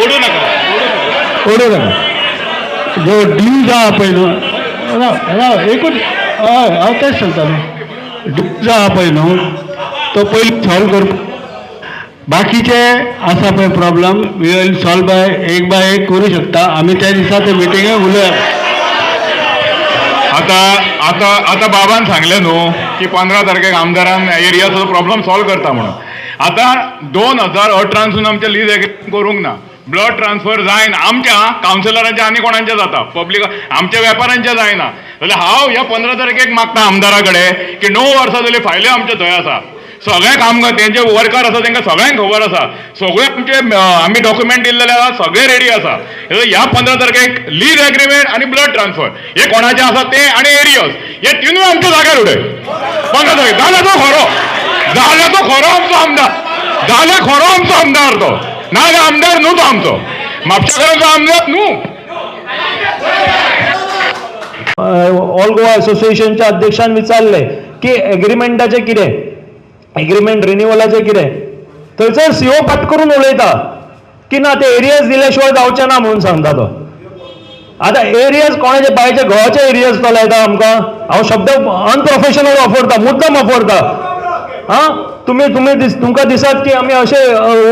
ओढू नका जो ड्यूज हा पहिलो एकूच हय तेच सांगतालो ड्यूज हा पळय तो पयलीं सॉल्व करप बाकीचे आसा पळय प्रॉब्लम वी विल सॉल्व एक बाय एक करू शकता आमी त्या दिसा ते मिटिंगेक उलया. आता बाबान सांगले न्हू की 15 तारखेक आमदारान एरियाचो प्रॉब्लेम सॉल्व करता म्हणून. आता 2018 आमचे लीज एग्रीमेंट करूंक ना. ब्लड ट्रान्सफर जायना आमच्या कावन्सिलरांचे आनी कोणाचे जाता पब्लीक आमच्या वेपाऱ्यांचे जायना जाल्यार हांव ह्या 15 तारखेक मागता आमदारा कडेन की 9 वर्सां जाली फायल्यो आमचे थंय आसा. सगळे कामगार तेंचे वर्कर आसा तांकां सगळ्यांक खबर आसा. सगळे आमचे आमी डॉक्युमेंट दिल्लेले आसा सगळे रेडी आसा. ह्या 15 तारखेक लीज एग्रीमेंट आनी ब्लड ट्रान्सफर हे कोणाचे आसा ते आनी एरियस हे तिनूय आमच्या जाग्यार उडय 15 तारखेक जाल्यार तो खरो आमचो आमदार जाल्यार खरो आमचो आमदार तो नाजाल्यार आमदार न्हू तो आमचो म्हापशेकारांचो आमदार न्हू. ऑल गोवा असोसिएशनच्या अध्यक्षान विचारले की एग्रीमेंटाचे कितें एग्रीमेंट रिन्युअलाचे कितें थंयसर सीओ फाट करून उलयता की ना ते एरियस दिल्या शिवाय जावचे ना म्हणून सांगता तो. आतां एरियस कोणाचे बायचे घोवाचे एरियस तो लायता आमकां. हांव शब्द अनप्रोफेशनल वापरता मुद्दम वापरता. हां तुमकां दिसत की आमी अशे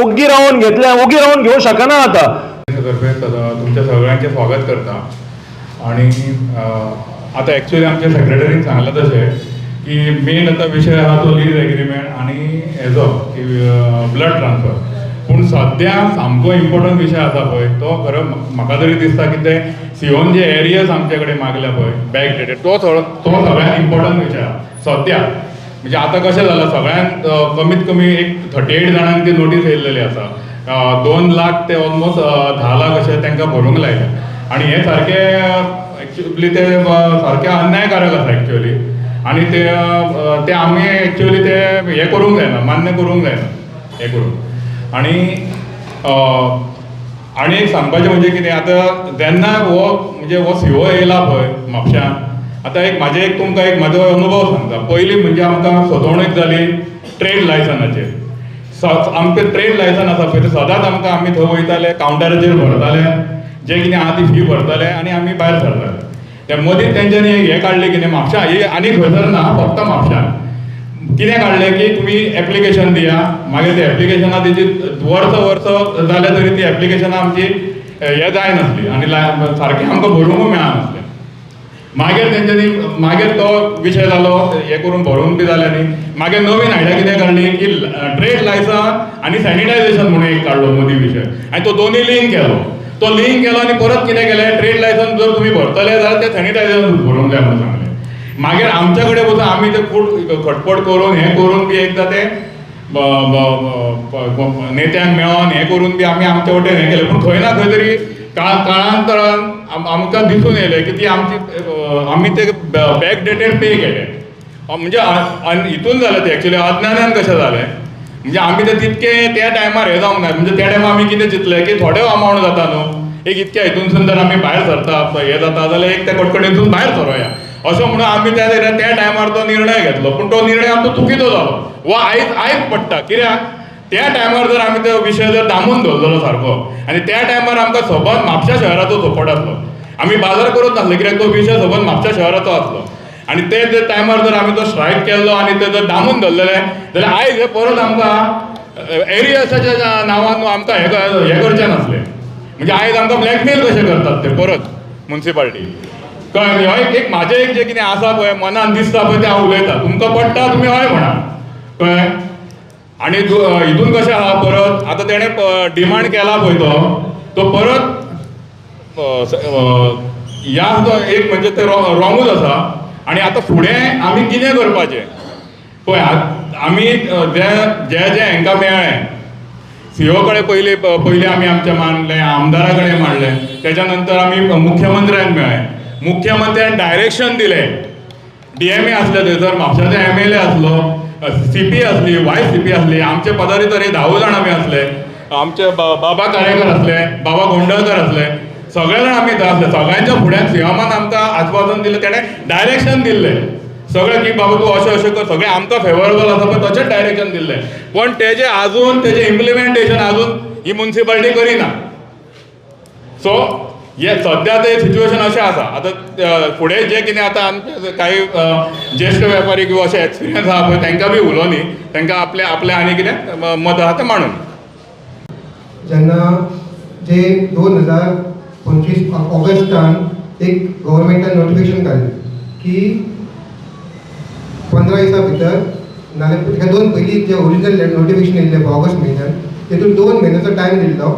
ओग्गी रावन घेवं शकना आतां. तुमच्या सगळ्यांचे स्वागत करता आणि आता ॲक्च्युली आमच्या सेक्रेटरीन सांगलं तशें की मेन आता विषय हा तो लीज एग्रीमेंट आणि हेजो की ब्लड ट्रान्सफर. पूण सद्या सामको इम्पॉर्टंट विषय आसा पळय तो खरो म्हाका तरी दिसता की ते सीओन जे एरियस आमचे कडेन मागल्या पळय बॅक डेटेड तो सगळ्यात इम्पॉर्टंट विशय आहा सद्या. म्हणजे आता कशें जालां सगळ्यांत कमीत कमी एक 38 जाणांक ती नोटीस येयल्लेली आसा. 2 लाख ते ऑलमोस्ट 10 लाख अशें तांकां भरूंक लायल्या आणि हे सारके एक्च्युअली ते सारके अन्यायकारक आसा एक्च्युअली. आणि ते आमी एक्च्युअली ते हे करूंक जायना मान्य करूंक जायना हे करून. आणि एक सांगपाचें म्हणजे कितें आतां जेन्ना हो सीओ येयला पळय म्हापशान आतां म्हाजो अनुभव सांगता. पयलीं म्हणजे आमकां सदवणूक जाली ट्रेड लायसनाचेर. आमचें ट्रेड लायसन आसा पळय ते सदांच आमी थंय वयताले कावंटराचेर भरताले जे कितें आहा ती फी भरताले आनी आमी भायर सरताले. त्या मदींच तेंच्यांनी हे काडलें कितें म्हापशा ही आनी खंयसर ना फक्त म्हापशान कितें काडलें की तुमी एप्लिकेशन दिया मागीर ते एप्लिकेशना तेजी वर्स जालें तरी ती एप्लिकेशनां आमची हे जाय नासली आनी सारकें आमकां भरूंक मेळनासलें. मागीर तो विशय जालो हे करून भरूंक बी जालें न्ही. मागीर नवीन आयडिया कितें काडली की ट्रेड लायसन आनी सॅनिटायझेशन म्हणून एक काडलो मदीं विशय आनी तो दोनूय लिंक केलो. तो लिंक केलो आनी परत कितें केलें ट्रेड लायसन जर तुमी भरतले जाल्यार ते सॅनिटायझेशन भरूंक जाय म्हणून सांगलें. मागीर आमचे कडेन बसून आमी ते खूब खटपट करून हें करून बी एकदां ते नेत्यांक मेळोन हें करून बी आमी आमचे वटेन हें केलें. पूण खंय ना खंय तरी काळांतरान आमकां दिसून येयलें की ती आमी ते बॅक डेटेड पे केले. म्हणजे हितून जालें ते एक्च्युली अज्ञानान कशें जालें म्हणजे आमी ते तितके त्या टायमार हे जावंक ना. म्हणजे त्या टायमार आमी कितें चिंतलें की थोडे अमावंट जाता न्हू एक इतक्या हितूनसून जर आमी भायर सरता हे जाता जाल्यार एक त्या कटकटींतून भायर सरोया अशें म्हणून आमी त्या टायमार तो निर्णय घेतलो. पूण तो निर्णय आमचो चुकीचो जालो वा आयज पडटा. कित्याक त्या टायमार जर आमी तो विशय जर दामून दवरलेलो सारको आनी त्या टायमार आमकां सबंद म्हापशा शहराचो सपोर्ट आसलो. आमी बाजार करत नासले कित्याक तो विशय सबंद म्हापशा शहराचो आसलो. आनी ते टायमार जर आमी तो स्ट्रायक केल्लो आनी ते जर दामून धरलेले जाल्यार आयज हे परत आमकां एरियसाच्या नांवान आमकां हे करचें नासलें. म्हणजे आयज आमकां ब्लॅकमेल कशें करतात ते परत म्युन्सिपाल्टी कळ्ळें. एक म्हाजें एक जें कितें आसा पळय मनान दिसता पळय तें हांव उलयतां. तुमकां पडटा तुमी हय म्हणा कळ्ळें. आनी हितून कशें आहा परत आतां तेणें डिमांड केला पळय तो परत ह्या एक म्हणजे ते रॉंगूच आसा. आनी आतां फुडें आमी कितें करपाचें पळय आमी जे हांकां मेळ्ळें सीओ कडेन पयलीं आमी आमचें मांडलें आमदारा कडेन मांडलें तेच्या नंतर आमी मुख्यमंत्र्याक मेळ्ळें. मुख्यमंत्र्यान डायरेक्शन दिलें. DMA आसले थंयसर म्हापशाचो MLA आसलो CP आसली वायस CP आसली आमचे पदाधिकारी 10 जाण आमी आसले. आमचे बाबा काळेकर आसले बाबा गोंडळकर आसले सगळे जाण आमी थंय आसले. सगळ्यांच्या फुड्यान सीएमान आमकां आश्वासन दिलें तेणें डायरेक्शन दिल्लें सगळें की बाबा तूं अशें अशें कर, सगळें आमकां फेवरेबल आसा पळय तशेंच डायरेक्शन दिल्लें, पण तेजें आजून तेजें इम्प्लिमेंटेशन आजून ही म्युन्सिपालिटी करिना. सो हे सद्या ते सिच्युएशन अशें आसा. आतां फुडें जें कितें आतां आमचे काही ज्येश्ठ वेपारी किंवा अशे एक्सपिरियन्स आहा पळय तांकां बी उलोवनी, तांकां आपलें आनी कितें मत आहा तें मांडून. जेन्ना जे 2025 ऑगस्टान एक गव्हर्मेंटान नोटिफिकेशन काडलें की 15 दिसां भितर नाल्यार ह्या दोन पयलीं जे ओरिजिनल नोटिफिकेशन येयल्लें पळय ऑगस्ट म्हयन्यान तेतून 2 म्हयन्याचो टायम दिल्लो.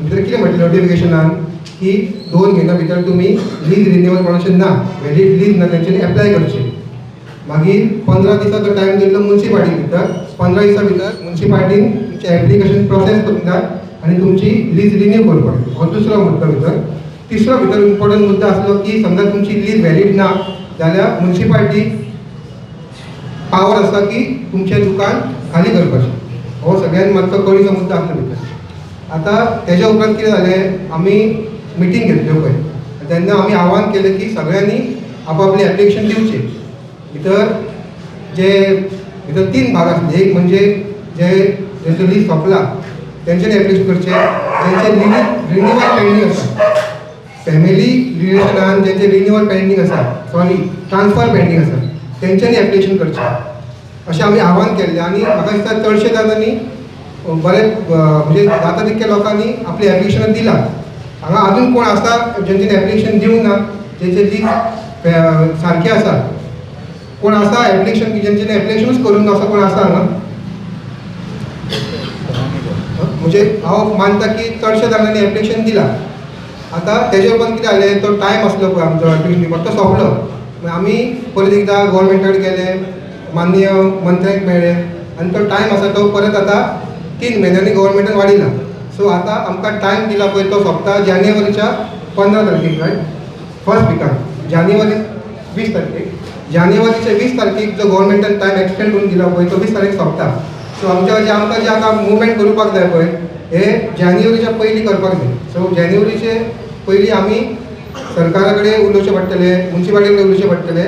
भितर कितें म्हटलें नोटिफिकेशनान की 2 म्हयन्या भितर तुमी लीज रिन्यूवल कोणाचें ना, व्हॅलीड लीज ना तेंच्यांनी एप्लाय करचें. मागीर 15 दिसाचो टायम दिल्लो म्युन्सिपालिटी भितर. 15 दिसां भितर म्युन्सिपालिटीन तुमचें एप्लिकेशन प्रोसेस करून जाय आनी तुमची लीज रिन्यू करपाक जाय. हो दुसरो मुद्दो भितर. तिसरो भितर इम्पॉर्टंट मुद्दो आसलो की समजा तुमची लीज व्हॅलीड ना जाल्यार म्युन्सिपालिटी पावर आसा की तुमचें दुकान खाली करपाचें. हो सगळ्यांत मातसो कळीचो मुद्दो आसलो भितर. आतां तेज्या उपरांत कितें जालें, आमी मिटींग घेतल्यो पळय, तेन्ना आमी आव्हान केलें की सगळ्यांनी आपापलें एप्लिकेशन दिवचें. भितर 3 भाग आसले. एक म्हणजे जेंचो लीज सोंपला तेंच्यांनी एप्लिकेशन करचें, जेंचे रिन्यूवल पेंडींग आसा, फॅमिली रिलेशनान जेंचे रिन्यूवल पेंडींग आसा, ट्रान्सफर पेंडींग आसा तेंच्यांनी एप्लिकेशन करचें अशें आमी आव्हान केल्लें. आनी म्हाका दिसता चडशे जाणांनी बरें म्हणजे जाता तितक्या लोकांनी आपली एप्लिकेशनां दिलां. हांगा आजून कोण आसा जेंच्यांनी एप्लिकेशन दिवंक ना, जेंचे लीज सारकें आसा, कोण आसा एप्लिकेशन जेंच्यांनी एप्लिकेशनूच करूंक ना असो कोण आसा हांगा? म्हणजे हांव मानता की चडशे जाणांनी एप्लिकेशन दिलां. आतां तेजे उपरांत कितें जालें, तो टायम आसलो पळय आमचो एप्लिकेशन दिवपाक तो सोंपलो. आमी परत एकदां गव्हर्मेंटा कडेन गेले, माननीय मंत्र्यांक मेळ्ळे आनी तो टायम आसा तो परत आतां 3 म्हयन्यांनी गव्हर्मेंटान वाडिला. सो आतां आमकां टायम दिला पळय तो सोंपता जानेवारीच्या 15 तारखेक, रायट, फर्स्ट विकान. जानेवारी 20 तारखेक, जानेवारीच्या 20 तारखेक जो गव्हर्मेंटान टायम एक्सटेंड करून दिला पळय तो 20 तारखेक सोंपता. सो आमकां जे आतां मुवमेंट करपाक जाय पळय हे जानेवारीच्या पयलीं करपाक जाय. सो जानेवारीचे पयलीं आमी सरकारा कडेन उलोवचें पडटलें, म्युन्सिपालिटी कडेन उलोवचें पडटलें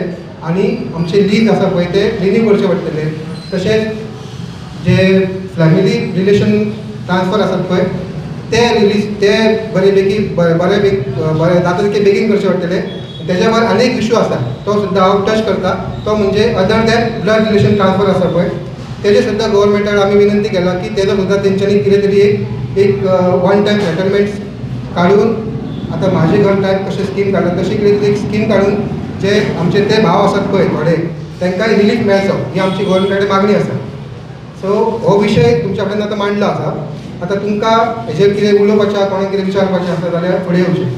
आनी आमचे लीज आसा पळय ते रिन्यू करचे पडटले. तशेंच जे फॅमिली रिलेशन ट्रान्सफर आसात पळय ते बरेपैकी जाता तितके बेगीन करचे पडटले. तेज्या भायर आनी एक इशू आसा तो सुद्दां हांव टच करता, तो म्हणजे other than blood relation transfer आसा पळय तेजे सुद्दां गव्हर्मेंटान आमी विनंती केला की तेजो सुद्दां तेंच्यांनी कितें तरी एक वन टायम सेटलमेंट्स काडून, आतां म्हाजें घर टायप कशें स्कीम काडला तशी कितें तरी एक स्कीम काडून जे आमचे ते भाव आसात पळय थोडे तांकांय रिलीफ मेळचो ही आमची गव्हर्मेंटा कडेन मागणी आसा. सो हो विशय तुमच्या कडेन आतां मांडलो आसा. आतां तुमकां हेजेर कितें उलोवपाचें कोणाक कितें विचारपाचें आसा जाल्यार फुडें येवचें.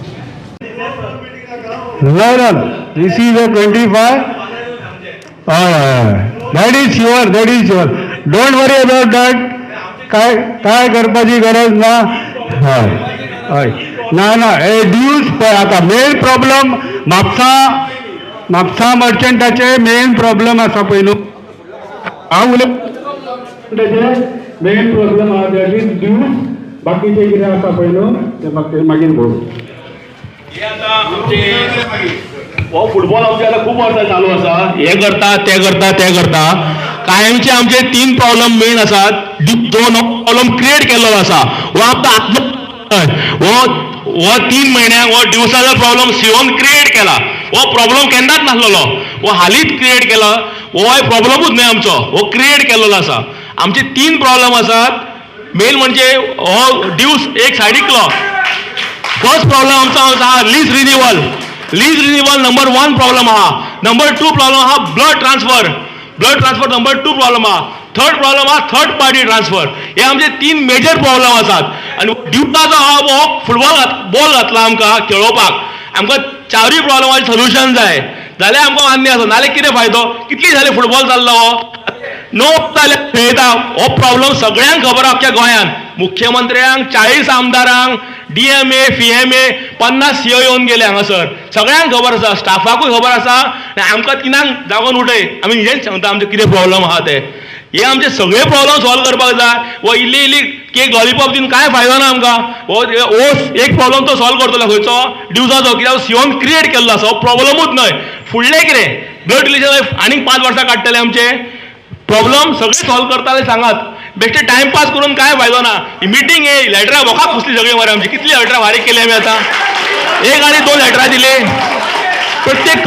This is a 25. That is sure. Don't worry about that. काय करपाची गरज ना. ना हे ड्यूज पळय आतां मेन प्रॉब्लम म्हापसा मर्चंटाचे मेन प्रॉब्लम आसा पळय न्हू. हांव उलयताचे मेन प्रॉब्लम आहा दॅट इज ड्यूज. बाकीचे कितें आसा पळय न्हू ते मागीर बोल. हो फुटबॉल आमचे आतां खूब वर्सां चालू आसा. हे करता ते करता कायमचे आमचे 3 प्रॉब्लेम मेन आसात. 2 प्रॉब्लेम क्रिएट केल्लो आसा. हो 3 म्हयन्याक हो ड्युसाचो प्रॉब्लेम सिओन क्रिएट केला. हो प्रॉब्लेम केन्नाच नासलेलो, हो हालींच क्रिएट केला. हो प्रॉब्लेमूच न्हय आमचो, हो क्रिएट केल्लो आसा. आमचे 3 प्रॉब्लेम आसात. मेन म्हणजे हो ड्यूस एक सायडीकलो. फर्स्ट प्रॉब्लेम आमचो आहा लीज रिन्यूवल नंबर 1 प्रॉब्लेम आहा. नंबर 2 प्रॉब्लेम आहा ब्लड ट्रान्सफर नंबर 2 प्रॉब्लेम आहा. थर्ड प्रॉब्लेम आहा थर्ड पार्टी ट्रान्सफर. हे आमचे 3 मेजर प्रॉब्लेम आसात. आनी ड्युटाचो हो बॉल घातला आमकां खेळोवपाक. आमकां 4 प्रॉब्लेमाचें सोल्युशन जाय जाल्यार आमकां मान्य आसा. नाल्यार कितें फायदो? कितली जाले फुटबॉल जाल्लो हो नो जाल्यार खेळटा. हो प्रॉब्लेम सगळ्यांक खबर आहा अख्ख्या गोंयांत. मुख्यमंत्र्यांक 40 आमदारांक DMA FEMA 50 CO येवन गेले हांगासर. सगळ्यांक खबर आसा, स्टाफाकूय खबर आसा. आमकां 3 जागोन उठय आमी हेंच सांगता आमचे कितें प्रॉब्लेम आहा ते. हे आमचे सगळे प्रॉब्लेम सॉल्व करपाक जाय. वो इल्ली केक लॉलीपॉप दिवन कांय फायदो ना आमकां. हो एक प्रॉब्लेम तो सॉल्व करतलो खंयचो ड्युजाचो, कित्याक सिओन क्रिएट केल्लो आसा. हो प्रॉब्लेमूच न्हय. फुडलें कितें ब्लड रिलेशन आनीक 5 वर्सां काडटले आमचे प्रॉब्लेम सगळे सॉल्व करताले सांगात बेश्टे टाइमपास करून काय फायदो ना ही मिटींग येयी लेटरां वोकाक कसली सगळी मरे आमची कितली लेटरां फारीक केली आमी आतां 1 आनी 2 लेटरां दिले प्रत्येक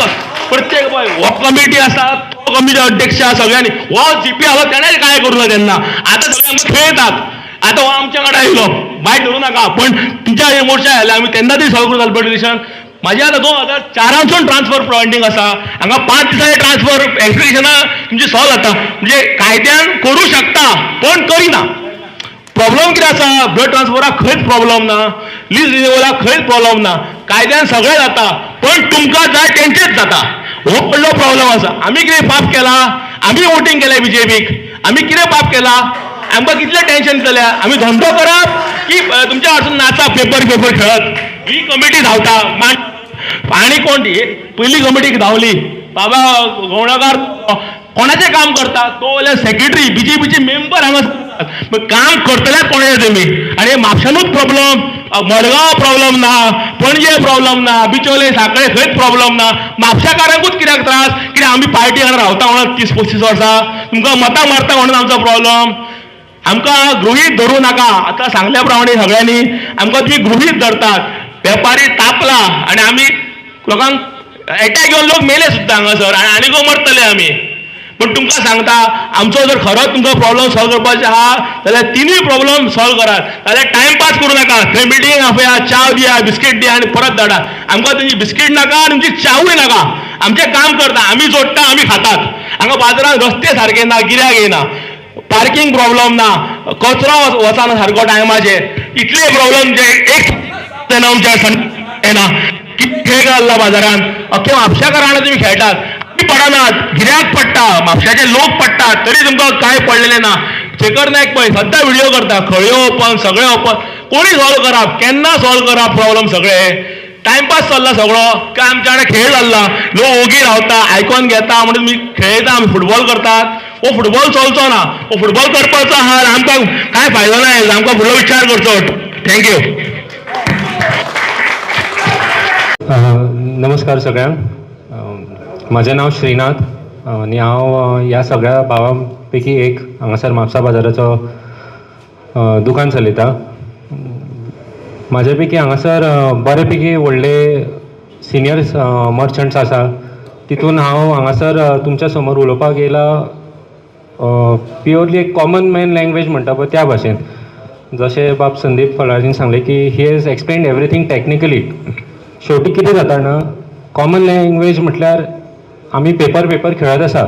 पळय हो कमिटी आसा तो कमिटी अध्यक्ष सगळ्यांनी हो जीपी आलो तेणेच काय करूं ना तेन्ना आतां सगळे आमकां खेळटात आतां हो आमच्या कडेन आयलो वायट धरूं नाका पण तुमच्या हे मोर्चा आयले आमी तेन्ना ती सॉल्व करूं ब्लड रिलेशन माझे आतां 2004 ट्रान्सफर पेंडींग आसा हांगा 5 दिसांचे ट्रान्सफर एप्लिकेशनां तुमची सॉल्व जाता म्हणजे कायद्यान करूं शकता पण करिना प्रॉब्लेम कितें आसा ब्लड ट्रान्सफराक खंयच प्रॉब्लेम ना लीज रिन्युअलाक खंयच प्रॉब्लेम ना कायद्यान सगळें जाता पण तुमकां जाय तेंचेच जाता हो व्हडलो प्रॉब्लेम आसा आमी कितें पाप केला आमी वोटींग केलें बीजेपीक आमी कितें पाप केला आमकां कितलें टेन्शन दितल्या आमी धंदो करप की तुमच्या कडसून नाचा पेपर खेळत ही कमिटी धांवता आनी कोण ती पयली कमिटी धांवली बाबा गवणाकार कोणाचें काम करता तो जाल्यार सेक्रेटरी बीजेपीचे मेंबर हांगा काम करतलेच कोणाचे तुमी आनी म्हापशानूच प्रॉब्लेम मडगांव प्रॉब्लेम ना पणजे प्रॉब्लेम ना बिचोले सांकळे खंयच प्रॉब्लेम ना म्हापशाकारांकूच कित्याक त्रास कित्याक आमी पार्टी हांगा रावता म्हणून 30-35 वर्सां तुमकां मतां मारता म्हणून आमचो प्रॉब्लेम आमकां गृहीत धरूं नाका आतां सांगल्या प्रमाणे सगळ्यांनी आमकां तुमी गृहीत धरतात वेपारी तापला आनी आमी लोकांक एटॅक येवन लोक मेले सुद्दां हांगासर आनी आनीक मरतले आमी पण तुमकां सांगता आमचो जर खरोच तुमकां प्रॉब्लेम सॉल्व करपाचो आहा जाल्यार तिनूय प्रॉब्लेम सॉल्व करात जाल्यार टायमपास करूं नाका थंय मिटींग आपया च्या दिया बिस्कीट दिया आनी परत धाडा आमकां तुमची बिस्कीट नाका आनी तुमची च्यावूय नाका आमचें काम करता आमी जोडटा आमी खातात हांगा बाजारांत रस्ते सारके ना गिऱ्हाईक येना पार्किंग प्रॉब्लेम ना कचरो वचना सारको टायमाचेर इतले प्रॉब्लेम जे एक येना किती खेळ घालला बाजारांत अख्खे म्हापशाकारांना तुम्ही खेळटात आमी पडनात गिऱ्हाईक पडटा म्हापशाचे लोक पडटात तरी तुमकां कांय पडलेले ना शेखर नायक पळय सद्दां व्हिडिओ करता खळयो ओपन सगळें ओपन कोणी सॉल्व करप केन्ना सॉल्व करप प्रॉब्लेम सगळे टायमपास चल्ला सगळो काय आमच्या कडेन खेळ जाल्ला लोक ओगी रावता आयकून घेता म्हणून तुमी खेळटा आमी फुटबॉल करतात हो फुटबॉल चलचो ना हो फुटबॉल करपाचो आहा आमकां कांय फायदो ना आमकां फुडलो विचार करचो थँक्यू नमस्कार सगळ्यांक म्हजें नांव श्रीनाथ आनी हांव ह्या सगळ्या भावां पैकी एक हांगासर म्हापसा बाजाराचो दुकान चलयता म्हाजे पैकी हांगासर बरे पैकी व्हडले सिनियर मर्चंट्स आसा तितून हांव हांगासर तुमच्या समोर उलोवपाक येयला प्युअरली एक कॉमन मॅन लँग्वेज म्हणटा पळय त्या भाशेन जशें बाब संदीप फळाजीन सांगलें की he has explained everything technically शेवटी कितें जाता ना कॉमन लँग्वेज म्हटल्यार आमी पेपर खेळत आसा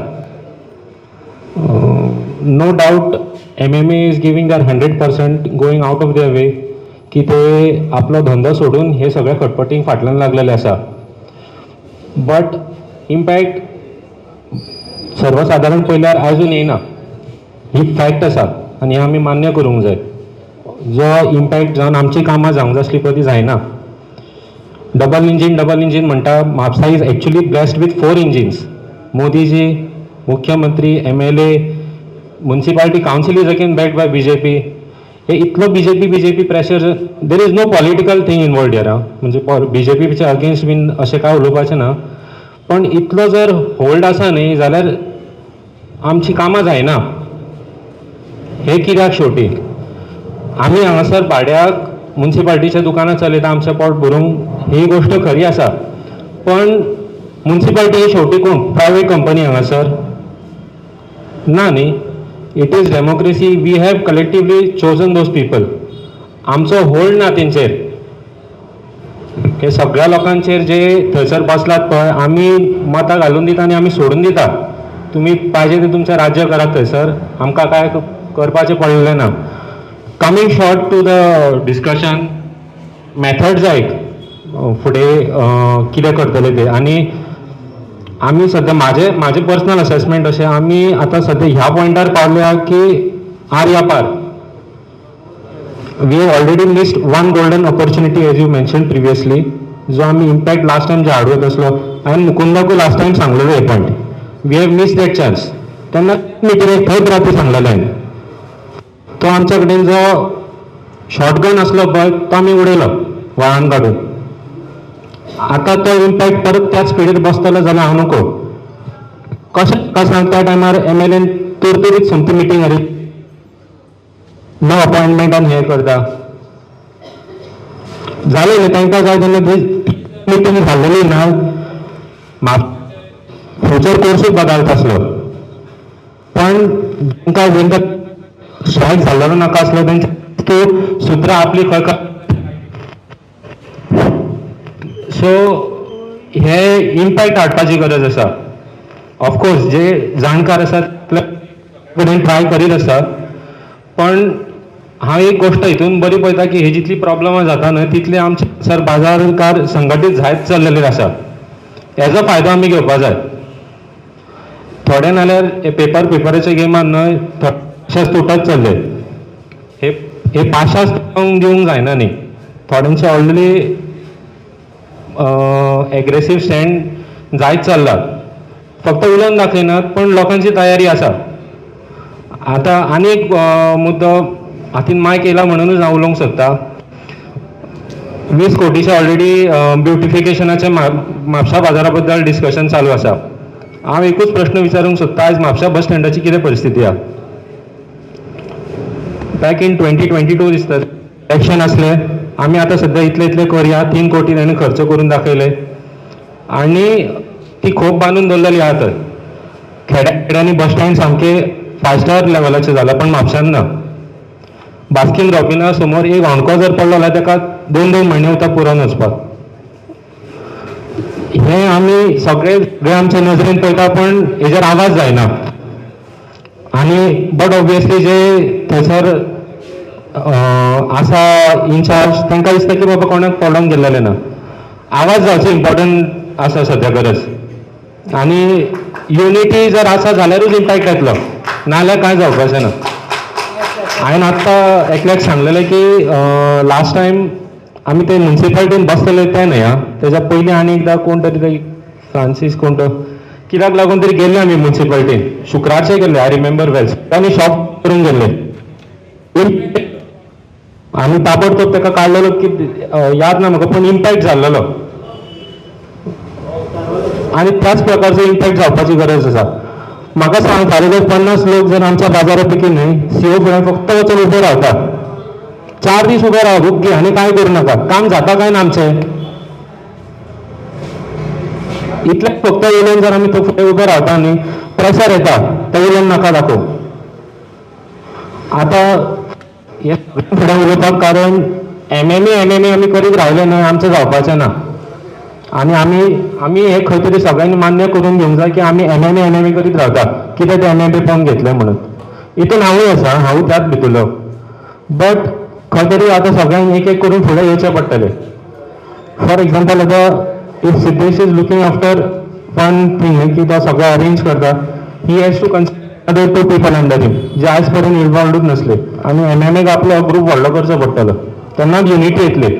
no doubt MMA is giving their 100% going out of their way की ते आपलो धंदो सोडून हे सगळे खटपटींक फाटल्यान लागलेले आसा बट इम्पॅक्ट सर्वसाधारण पळयल्यार आजून येयना ही फॅक्ट आसा आनी आमी मान्य करूंक जाय जो इम्पॅक्ट जावन आमची कामां जावंक जाय आसली पळय ती जायना डबल इंजीन म्हणटा Mapusa is actually blessed with 4 engines Modiji मुख्यमंत्री MLA municipality council is again backed by BJP हे इतलो BJP pressure there is no political thing involved here म्हणजे BJPच्या अगेन्स्ट बीन अशें काय उलोवपाचें ना पण इतलो जर होल्ड आसा न्ही जाल्यार आमची कामां जायना हे कित्याक शेवटी आमी हांगासर भाड्याक म्युनिसिपालिटीच्या दुकानां चलयता आमचें पोट भरूंक ही गोश्ट खरी आसा पण म्युनिसिपालिटी ही शेवटी कोण प्रायवेट कंपनी हांगासर ना न्ही it is democracy we have collectively chosen those people आमचो होल्ड ना तेंचेर हे सगळ्या लोकांचेर जे थंयसर बसलात पळय आमी मतां घालून दिता आनी आमी सोडून दिता तुमी पाहिजे ते तुमचें राज्य करात थंयसर आमकां काय करपाचें पडलेलें ना coming short to the discussion methods आयक फुडें कितें करतले ते आनी आमी सद्या म्हाजें पर्सनल असेसमेंट अशें आमी आतां सद्या ह्या पॉयंटार पावल्या की आर्या पार we have already missed 1 golden opportunity as you mention previously जो आमी इम्पॅक्ट लास्ट टायम जे हाडवत आसलो हांवें मुकुंदाकूय लास्ट टायम सांगलेलो हे point we have miss that chance तेन्ना मिटिंगेक थंयच रावपी सांगलेलें हांवें तो आमच्या कडेन जो शॉटगन आसलो पळय तो आमी उडयलो व्हाळान काडून आतां तो इम्पॅक्ट परत त्याच स्पिडीर बसतलो जाल्यार हांव नको कशें सांग त्या टायमार MLA तुरतुरीत सोमती मिटींग घाली नो अपॉइंटमेंटान हें करता जालें न्ही तांकां जाय तेन्ना मिटींग जाल्लेली ना फ्युचर कोर्सूच बदलता आसलो पण तांकां स्ट्रायक जाल्लो नाका आसलो तेंचे सुत्रां आपली खंय सो हे इम्पॅक्ट हाडपाची गरज आसा ऑफकोर्स जे जाणकार आसात कडेन ट्राय करीत आसा पण हांव एक गोश्ट हितून बरी पळयता की ही जितली प्रॉब्लमां जाता न्हय तितले आमचे सर बाजारकार संघटीत जायत चल्लेले आसा हेजो फायदो आमी घेवपाक जाय थोडे नाल्यार पेपराच्या गेमान न्हय थोडेशेच तुटत चल्ले हे पाशास दिवंक जायना न्ही थोड्यांचे ऑलरेडी एग्रेसीव स्टँड जायत चल्ला फक्त उलोवन दाखयनात पण लोकांची तयारी आसा आतां आनी एक मुद्दो हातीन मायक येयला म्हणूनच हांव उलोवंक सोदता 20 कोटीचे ऑलरेडी ब्युटिफिकेशनाचे म्हापशा बाजारा बद्दल डिस्कशन चालू आसा हांव एकूच प्रश्न विचारूंक सोदता आयज म्हापशा बस स्टँडाची कितें परिस्थिती आहा बॅक इन 2022 दिसता इलेक्शन असले आमी आतां सद्या इतले करया 3 कोटी ताणें खर्च करून दाखयले आनी ती खोप बांदून दवरलेली आहा तर खेड्यांनी बस स्टँड सामके 5 स्टार लेवलाचे जाला पण म्हापशान ना बास्किन रॉबिना समोर एक होणको जर पडलो जाल्यार ताका 2-2 म्हयने वता पुरोन वचपाक हे आमी सगळे आमच्या नजरेन पळयता पण हेजेर आवाज जायना आनी बट ऑब्वियसली जे थंयसर आसा इन्चार्ज तांकां दिसता की बाबा कोणाक पडोंक गेल्लेले ना आवाज जावचो इम्पॉर्टंट आसा सद्या गरज आनी युनिटी जर आसा जाल्यारूच इम्पॅक्ट येतलो नाल्यार कांय जावपाचें ना हांवें आत्तां एकल्याक सांगलेलें की लास्ट टायम आमी ते म्युन्सिपालिटीन बसलेले ते न्हय आं तेज्या पयलीं आनी एकदां कोण तरी ते फ्रांसीस कोण तो कित्याक लागून तरी गेल्ले आमी म्युन्सिपालिटीन शुक्रारचे गेल्ले आय रिमेंबर वेल आनी शॉप करून गेल्ले आनी ताबडतोब ताका काडलेलो की याद ना म्हाका पण इम्पॅक्ट जाल्लो आनी त्याच प्रकारचो इम्पॅक्ट जावपाची गरज आसा म्हाका सांग फाल्यां जर 50 लोक जर आमच्या बाजारा पैकी न्हय सीओ फुड्यान फक्त वचून उबे रावता 4 दीस उबे राव ओके आनी कांय करूं नाका काम जाता काय ना आमचें इतलें फक्त येयलें जर आमी फुडें उबे रावता न्ही प्रेशर येता ते येयलें नाका दाखोव आतां हे फुडें उलोवपाक कारण MMA आमी करीत रावले न्हय आमचें जावपाचें ना आनी आमी हे खंय तरी सगळ्यांनी मान्य करून घेवंक जाय की आमी MMA करीत रावता कितें ते MMA पण घेतले म्हणून हितून हांवूय आसा हांवूय त्याच भितरलो बट खंय तरी आतां सगळ्यांक एक करून फुडें येवचें पडटलें फॉर एग्जाम्पल आतां if Siddhesh is looking after one thing की तो सगळें अरेंज करता he has to consider 2 people under him जे आयज पर्यंत इन्वॉल्वूच नसले आनी MMA आपलो ग्रूप व्हडलो करचो पडटलो तेन्नाच युनिटी येतली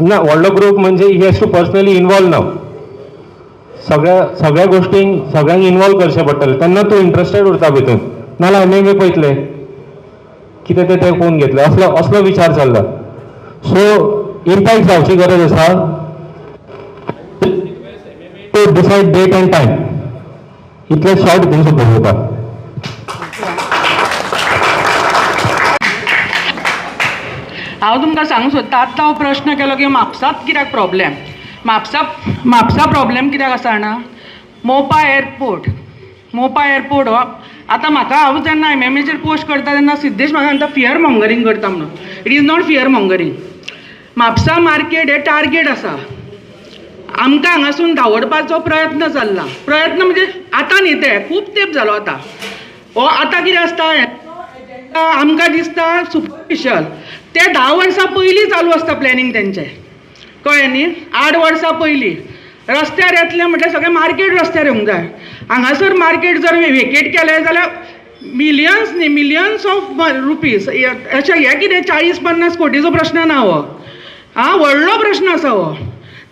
ना व्हडलो ग्रूप म्हणजे he has to personally involve नाव सगळ्या गोष्टींक सगळ्यांक इन्वॉल्व करचें पडटलें तेन्ना तूं इंट्रस्टेड उरता भितून नाल्यार MMA पळयतले कितें ते पळोवन घेतले असलो विचार चल्ला सो इम्पॅक्ट जावची गरज आसा to decide date and time इतले शॉर्ट हितून सुद्दां हांव तुमकां सांगूंक सोदतां आतां हांव प्रश्न केलो की म्हापसांत कित्याक प्रॉब्लेम म्हापसा प्रॉब्लेम कित्याक आसा जाणा मोपा एअरपोर्ट हो आतां म्हाका हांव जेन्ना MMAचेर पोस्ट करता तेन्ना सिद्धेश म्हाका म्हणटा फियर मॉंगरींग करता म्हणून it is not fear mongering Mhapsa market हे टार्गेट आसा आमकां हांगासून धांवडपाचो प्रयत्न चल्ला प्रयत्न म्हणजे आतां न्ही ते खूब तेंप जालो आतां हो आतां कितें आसता आमकां दिसता सुपरफिशियल ते 10 वर्सां पयलीं चालू आसता प्लॅनिंग तेंचें कळ्ळें न्ही 8 वर्सां पयलीं रस्त्यार येतले म्हटल्यार सगळें मार्केट रस्त्यार येवंक जाय हांगासर मार्केट जर वेकेट केलें जाल्यार मिलियन्स ऑफ रुपीज अशें हें कितें 40-50 कोटीचो प्रश्न ना हो व्हडलो प्रश्न आसा हो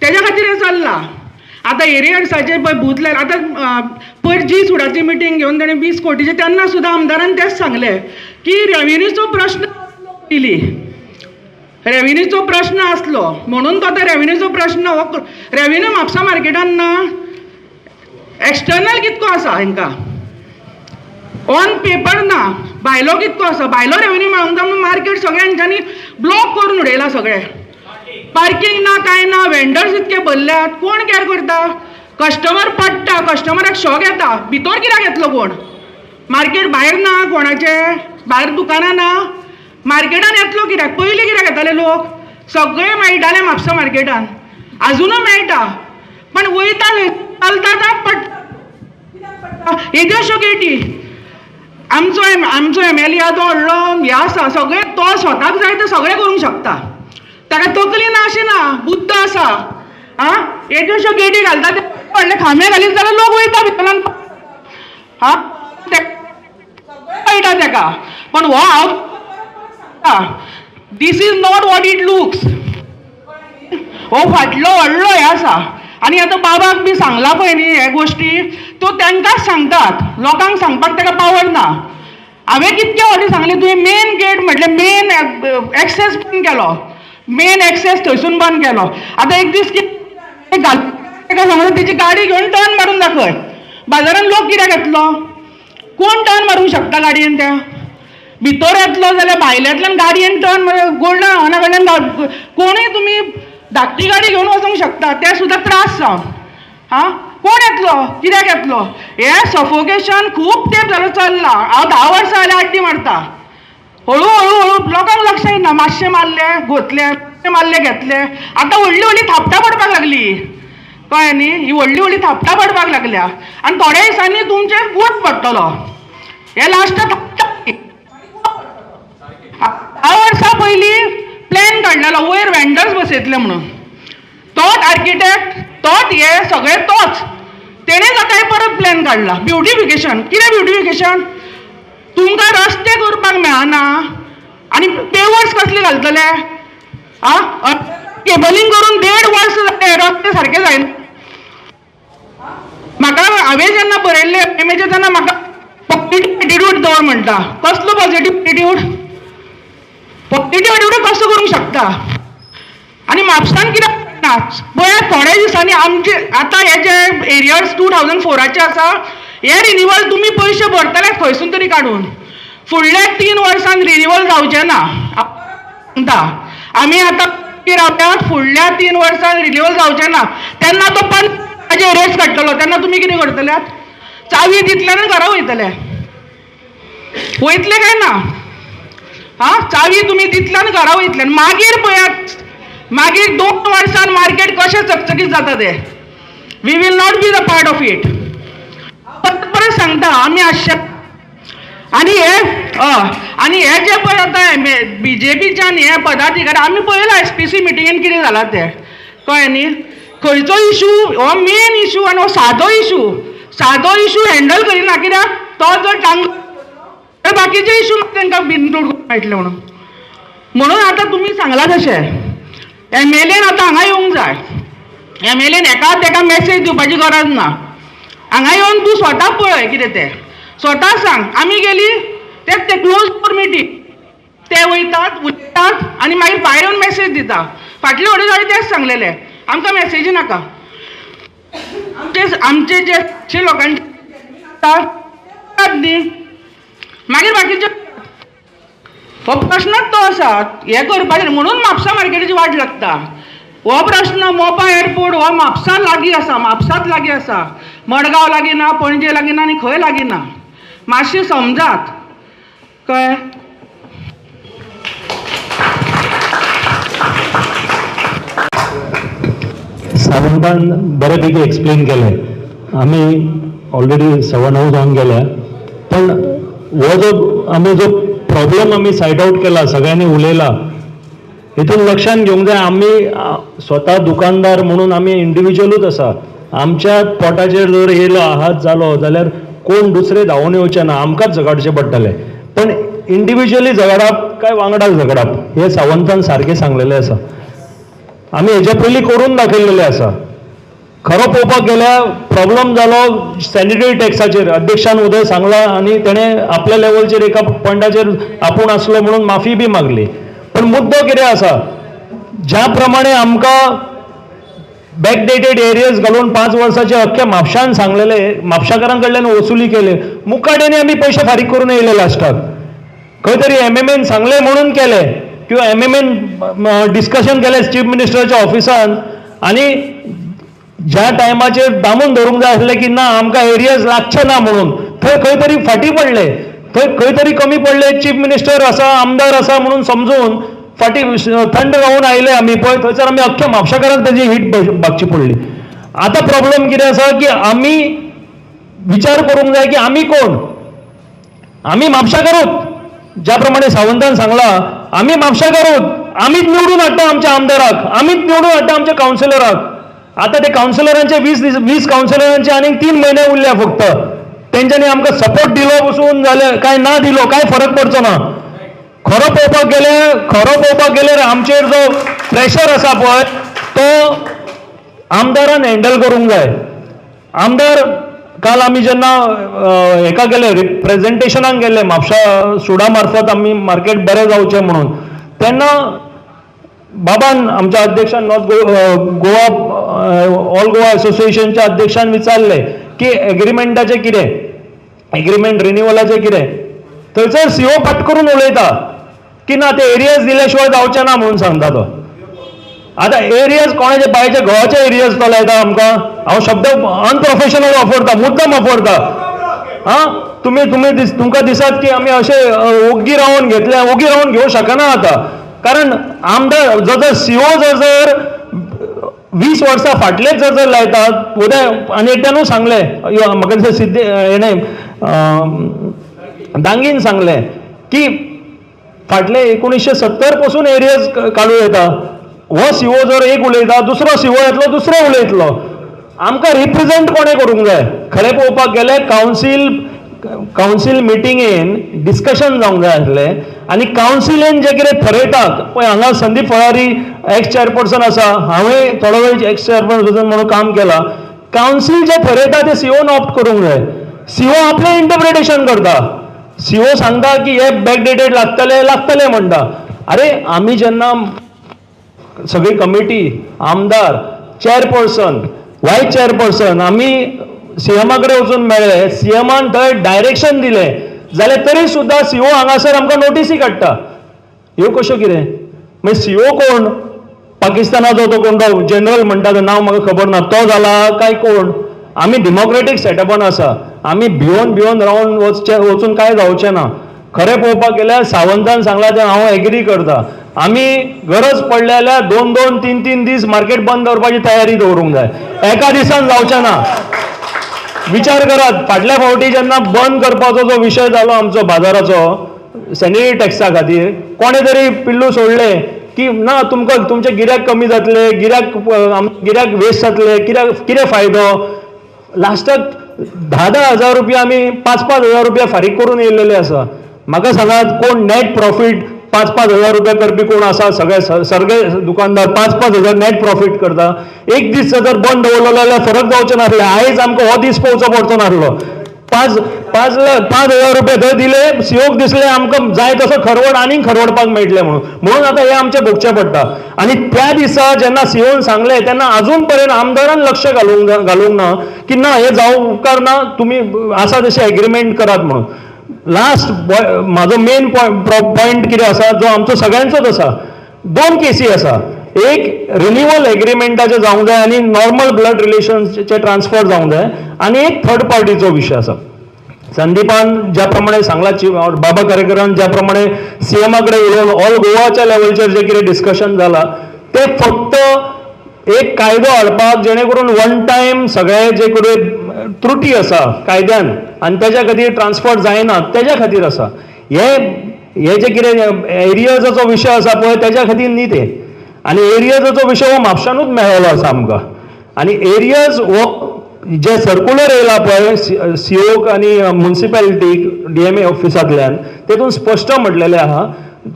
तेज्या खातीर हें चल्लां आतां एरियर्साचें पळय बूथ लायला आतां पयर जी सुडाची मिटींग घेवन ताणें 20 कोटीचें तेन्ना सुद्दां आमदारान तेंच सांगलें की रेव्हेन्यूचो प्रश्न पयलीं रेव्हेन्यूचो प्रश्न आसलो म्हणून तो रेव्हेन्यूचो प्रश्न हो रेव्हेन्यू म्हापसा मार्केटान ना एक्सटर्नल कितको आसा हांकां ऑन पेपर ना, भायलो कितको आसा, भायलो रेवन्यू मेळोंक जाय म्हणून मार्केट सगळें हेंच्यांनी ब्लॉक करून उडयला सगळें. पार्किंग ना, काय ना, वेंडर्स इतके भरल्यात, कोण कॅर करता? कस्टमर पडटा, कस्टमराक शॉक येता, भितर कित्याक येतलो कोण? मार्केट भायर ना कोणाचे, भायर दुकानां ना, मार्केटान येतलो कित्याक? पयलीं कित्याक येताले लोक? सगळे मेळटाले म्हापसा मार्केटान, अजुनूय मेळटा, पण वयताले चलता पडटा. येद्यो अश्यो गेटी. आमचो MLA तो व्हडलो हे आसा, सगळे तो स्वताक जाय ते सगळें करूंक शकता, ताका तकली ना अशी ना, बुद्ध आसा. येद्यो अश्यो गेटी घालता, व्हडले खांबे घालीत जाल्यार लोक वयता भितरल्यान. कळटा ताका, पण हो हांव this is not what it looks. हो फाटलो व्हडलो हे आसा. आनी आतां बाबाक बी सांगला पळय न्ही हे गोश्टी, तो तांकांच सांगतात, लोकांक सांगपाक ताका पावर ना. हांवें कितके फावटी सांगलें, तुवें मेन गेट म्हटलें मेन एक्सेस बंद केलो, मेन एक्सेस थंयसून बंद केलो. आतां एक दीस ताका सांगलें तेजी गाडी घेवन टर्न मारून दाखय. बाजारान लोक कित्याक येतलो? कोण टर्न मारूंक शकता गाडयेन? त्या भितर येतलो जाल्यार भायल्यांतल्यान गाडयेन टर्न गोल्डन हावना कडल्यान कोणूय तुमी धाकटी गाडी घेवन वचूंक शकता, ते सुद्दां त्रास जावन. कोण येतलो? कित्याक येतलो? हे सफोकेशन खूब तेंप जालो चल्ला. हांव 10 वर्सां जाल्यार आड्डी मारता. हळू हळू हळू लोकांक लक्ष येना. मातशें मारले घोतले, मारले घेतले. आतां व्हडली व्हडली थापटां पडपाक लागली, कळ्ळें न्ही? ही व्हडली व्हडली थापटां पडपाक लागल्या, आनी थोड्या दिसांनी तुमचेर वोट पडटलो. हे लास्ट 10 वर्सां पयलीं प्लॅन काडलेलो वयर वेंडर्स बसयतले म्हणून. तोच आर्किटेक्ट, तोच हे सगळे तोच, तेणें जाताय परत प्लॅन काडला. ब्युटिफिकेशन. कितें ब्युटिफिकेशन? तुमकां रस्ते करपाक मेळना आनी पेवर्स कसले घालतले? केबलिंग करून 1.5 वर्स जाले, रस्ते सारके जायना. म्हाका हांवें जेन्ना बरयल्लें एमएचे तेन्ना म्हाका पॉझिटिव्ह एटिट्यूड दवर म्हणटा. कसलो पॉझिटिव्ह एटिट्यूड? पॉझिटिव्ह एटिट्यूड कसो करूंक शकता? आनी म्हापसान कित्याक ना? पळयात थोड्या दिसांनी आमचे आतां हे जे एरियर्स 2004चे आसा, हे रिन्युवल तुमी पयशे भरतले खंयसून तरी काडून. फुडल्या 3 वर्सान रिन्युवल जावचें ना. सांगता आमी आतां रावतात, फुडल्या 3 वर्सान रिन्युवल जावचें ना. तेन्ना तो 5 रेट्स काडटलो, तेन्ना तुमी कितें करतले? चावी दितले आनी घरा वयतले. वयतले काय ना? चावी तुमी दितले आनी घरा वयतले. मागीर पळयात, मागीर 2 वर्सान मार्केट कशें चकचकीत जाता ते. We will not be the part of it. परत सांगता आमी आसचे. आनी हे जे पळय आतां BJPच्यान हे पदाधिकारी, आमी पळयलां SPC मिटिंगेन कितें जालां तें, कळ्ळें न्ही? खंयचो इशू हो मेन इशू आनी हो सादो इशू हँडल करिना. कित्याक? तो जर बाकीचे इशू तांकां बिनतोड मेळटले म्हणून आतां तुमी सांगला तशें MLAन आतां हांगा येवंक जाय. MLAन एका मॅसेज दिवपाची गरज ना. हांगा येवन तूं स्वता पळय कितें तें, स्वता सांग. आमी गेली ते क्लोज डोर मिटींग, ते वयतात उलयतात आनी मागीर भायर येवन मॅसेज दिता. फाटले वडे जाले तेच सांगलेले, आमकां मॅसेजी नाका. आमचे जे लोकांचे न्ही, मागीर बाकीचे हो प्रश्नच तो आसा. हे करपाचें म्हणून म्हापसा मार्केटाची वाट लागता. हो प्रश्न मोपा एअरपोर्ट हो म्हापसा लागीं आसा, म्हापसात लागीं आसा. मडगांव लागीं ना, पणजे लागीं ना आनी खंय लागीं ना. मातशें समजात, कळ्ळें? सावंतान बऱ्यापैकी एक्सप्लेन केलें. आमी ऑलरेडी 9:15 जावन गेल्या, पण हो जो प्रॉब्लेम आमी सायट आउट केला, सगळ्यांनी उलयला, हितून लक्षात घेवंक जाय आमी स्वता दुकानदार म्हणून आमी इंडिव्हिज्युअलूच आसा. आमच्या पोटाचेर जर येयलो हात जालो जाल्यार कोण दुसरे धांवून येवचे ना, आमकांच झगडचें पडटलें. पण इंडिव्हिज्युअली झगडप काय वांगडाच झगडप हे सावंतान सारकें सांगलेलें आसा. आमी हेच्या पयलीं करून दाखयलेलें आसा. खरो पळोवपाक गेल्यार प्रॉब्लेम जालो सॅनिटरी टॅक्साचेर. अध्यक्षान उदय सांगला आनी तेणें आपल्या लेवलचेर एका पॉयंटाचेर आपूण आसलो म्हणून माफी बी मागली. पण मुद्दो कितें आसा, ज्या प्रमाणे आमकां बॅकडेटेड एरियाज घालून 5 वर्साचे अख्ख्या म्हापशान सांगलेले, म्हापशाकारां कडल्यान वसुली केले, मुकाट्याने आम्ही पैसे फारीक करून येयले लास्टाक. खंय तरी MMN सांगले म्हणून केले, किंवा MMN डिस्कशन केले चीफ मिनिस्टराच्या ऑफिसान, आणि ज्या टायमाचेर दामून धरूंक जाय आसले की ना आमकां एरियाज लागचे ना म्हणून, थंय खंय तरी फाटी पडले, थंय खंय तरी कमी पडले. चीफ मिनिस्टर आसा, आमदार आसा म्हणून समजून फाटी थंड रावून आयले आमी पळय, थंयसर आमी अख्ख्या म्हापशाकारांक तेजी हीट भागची पडली. आतां प्रॉब्लेम कितें आसा की आमी विचार करूंक जाय की आमी कोण. आमी म्हापशाकारूच, ज्या प्रमाणे सावंतान सांगला, आमी म्हापशाकारूच, आमीच निवडून हाडटा आमच्या आमदाराक, आमीच निवडून हाडटा आमच्या कावन्सिलराक. आता ते कावन्सिलरांचे 20 कावन्सिलरांचे आनीक 3 महिने उरल्या फक्त. तेंच्यांनी आमकां सपोर्ट दिलो बसून जाल्यार काय ना दिलो काय फरक पडचो ना. खरो पळोवपाक गेल्यार आमचेर जो प्रेशर आसा पळय तो आमदारान हँडल करूंक जाय. आमदार काल आमी जेन्ना हेका गेले, प्रेझेंटेशनाक गेले म्हापशा सुडा मार्फत आमी मार्केट बरें जावचें म्हणून, तेन्ना बाबान आमच्या अध्यक्षान गोवा ऑल गोवा असोसिएशनच्या अध्यक्षान विचारले की एग्रीमेंटाचें कितें, एग्रीमेंट रिन्युअलाचें कितें. थंयसर CO फाट करून उलयता की ना ते एरियाज दिल्या शिवाय जावचे ना म्हणून सांगता तो. आता एरियाज कोणाचे बायचे घोवाचे एरियाज तो लायता आमकां. हांव शब्द अनप्रोफेशनल वापरता, मुद्दम वापरता. तुमकां दिसत की आमी अशें ओग्गी रावन घेतले, ओग्गी रावन घेवंक शकना आता. कारण आमदार जर CO जर 20 वर्सां फाटलेच जर लायतात, उदय आनी एकट्यानूच सांगले, म्हाका दिसता सिद्धे हेणे दांगीन सांगले की फाटले 1970 पासून एरियाज काडूं येता. हो CO जर एक उलयता, दुसरो CO येतलो, दुसरो उलयतलो. आमकां रिप्रेझेंट कोणें करूंक जाय. खरें पळोवपाक गेल्यार कावन्सील मिटिंगेन डिस्कशन जावंक जाय आसलें, आनी कावन्सिलेन जे कितें ठरयता पळय, हांगा संदीप फळारी एक्स चेअरपर्सन आसा, हांवें थोडो वेळ एक्स चेअरपर्सन म्हणून काम केलां. कावन्सील जे ठरयता ते COन ऑप्ट करूंक जाय. CO आपलें इंटरप्रिटेशन करता. CO सांगता की हे बॅकडेटेड लागतले म्हणटा. अरे आमी जेन्ना सगळी कमिटी, आमदार, चेअरपर्सन, व्हायस चेअरपर्सन आमी CMा कडेन वचून मेळ्ळे, CMान थंय डायरेक्शन दिलें, जाल्यार तरी सुद्दां CO हांगासर आमकां नोटीसी काडटा. ह्यो कश्यो कितें? मागीर CO कोण? पाकिस्तानाचो तो कोण तो जनरल म्हणटा तें नांव म्हाका खबर ना, तो जाला काय कोण? आमी डेमोक्रेटीक सेटअपान आसा. आमी भिवन रावन वचून काय जावचें ना. खरें पळोवपाक गेल्यार सावंतान सांगलां तें हांव एग्री करता. आमी गरज पडले जाल्यार 2-2, 3-3 दीस मार्केट बंद दवरपाची तयारी दवरूंक जाय. एका दिसान जावचें ना. विचार करात, फाटल्या फावटी जेन्ना बंद करपाचो जो विशय जालो आमचो बाजाराचो सॅनिटरी टॅक्सा खातीर, कोणे तरी पिल्लू सोडले की ना तुमचे गिरायक कमी जातले, गिरायक वेस्ट जातले, कितें फायदो. लास्टाक 10,000 हजार रुपया आमी 5-5 हजार रुपया फारीक करून येयलेले आसा. म्हाका सांगात कोण नेट प्रॉफीट 5-5 हजार रुपया करपी कोण आसा? सगळे दुकानदार 5-5 हजार नेट प्रॉफीट करता. एक दीस जर बंद दवरलो जाल्यार फरक जावचें नासलें. आयज आमकां हो दीस पळोवचो पडचो नासलो. 5,000 रुपया थंय दिले, COक दिसले आमकां जाय तसो खरवड आनीक खरवडपाक मेळटलें म्हणून आतां हे आमचें भोगचें पडटा. आनी त्या दिसा जेन्ना COन सांगलें तेन्ना अजून पर्यंत आमदारान लक्ष घालूंक ना की ना हे जावं उपकार ना, तुमी आसा तशें एग्रीमेंट करात म्हणून. लास्ट म्हाजो मेन पॉयंट कितें आसा, जो आमचो सगळ्यांचोच आसा. 2 केसी आसा. एक रिन्युअल एग्रीमेंटाचें जावंक जाय आनी नॉर्मल ब्लड रिलेशन्सचे ट्रान्सफर जावंक जाय, आनी एक थर्ड पार्टीचो विशय आसा. संदीपान ज्या प्रमाणे सांगला, बाबा कारेकरान ज्या प्रमाणे CMा कडेन उलोवन ऑल गोवाच्या लेवलचेर जे कितें डिस्कशन जालां ते फक्त एक कायदो हाडपाक जेणे करून वन टायम सगळे जे कितें त्रुटी आसा कायद्यान आनी तेज्या खातीर ट्रान्सफर जायना तेज्या खातीर आसा. हे जे कितें एरियाजाचो विशय आसा पळय तेज्या खातीर न्ही ते. आनी एरियाजाचो विशय हो म्हापशानूच मेळ्ळो आसा आमकां. आनी एरियाज हो जे सर्क्युलर येयला पळय COक आनी म्युनिसिपॅलिटीक DMA ऑफिसांतल्यान, तेतून स्पश्ट म्हटलेलें आहा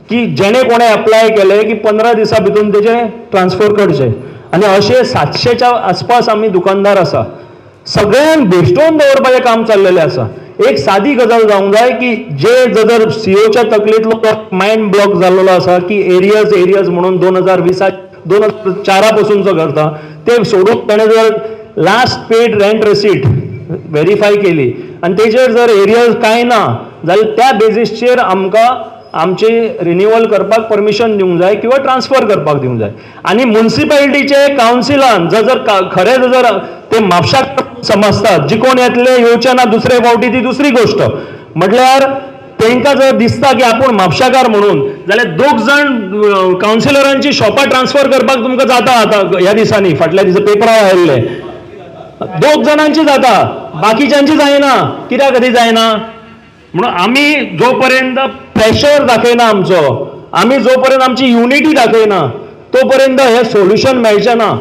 की जेणे कोणें एप्लाय केले की 15 दिसां भितून तेजे ट्रान्सफर करचे. आनी अशे 700च्या आसपास आमी दुकानदार आसा. सगळ्यांक भेटोवन दवरपाचें काम चाललेलें आसा. एक सादी गजाल जावंक जाय की जे जर COच्या तकलेंतलो मायंड ब्लॉक जाल्लो आसा की एरियाज म्हणून 2020 2004 पासूनचो करता, ते सोडून ताणें जर last paid rent receipt verify केली आनी तेजेर जर एरियर्स कांय ना जाल्यार त्या बेजीसचेर आमकां आमची रिन्युअल करपाक परमिशन दिवंक जाय किंवा ट्रान्सफर करपाक दिवंक जाय. आनी म्युन्सिपालिटीचे कावन्सिलान जर खरें जर ते म्हापशाक समजतात, जी कोण येतले येवचे ना दुसरे फावटी ती दुसरी गोष्ट, म्हटल्यार तांकां जर दिसता की आपूण म्हापशाकार म्हणून, जाल्यार 2 जाण कावन्सिलरांची शॉपां ट्रान्सफर करपाक तुमकां जाता आतां ह्या दिसांनी, फाटल्या दिसा पेपरार आयिल्ले 2 जाणांची जाता, बाकीच्यांची जायना. कित्याक खातीर जायना? म्हणून आमी जो पर्यंत प्रेशर दाखयना आमचो, आमी जो पर्यंत आमची युनिटी दाखयना तो पर्यंत हे सोल्युशन मेळचें ना.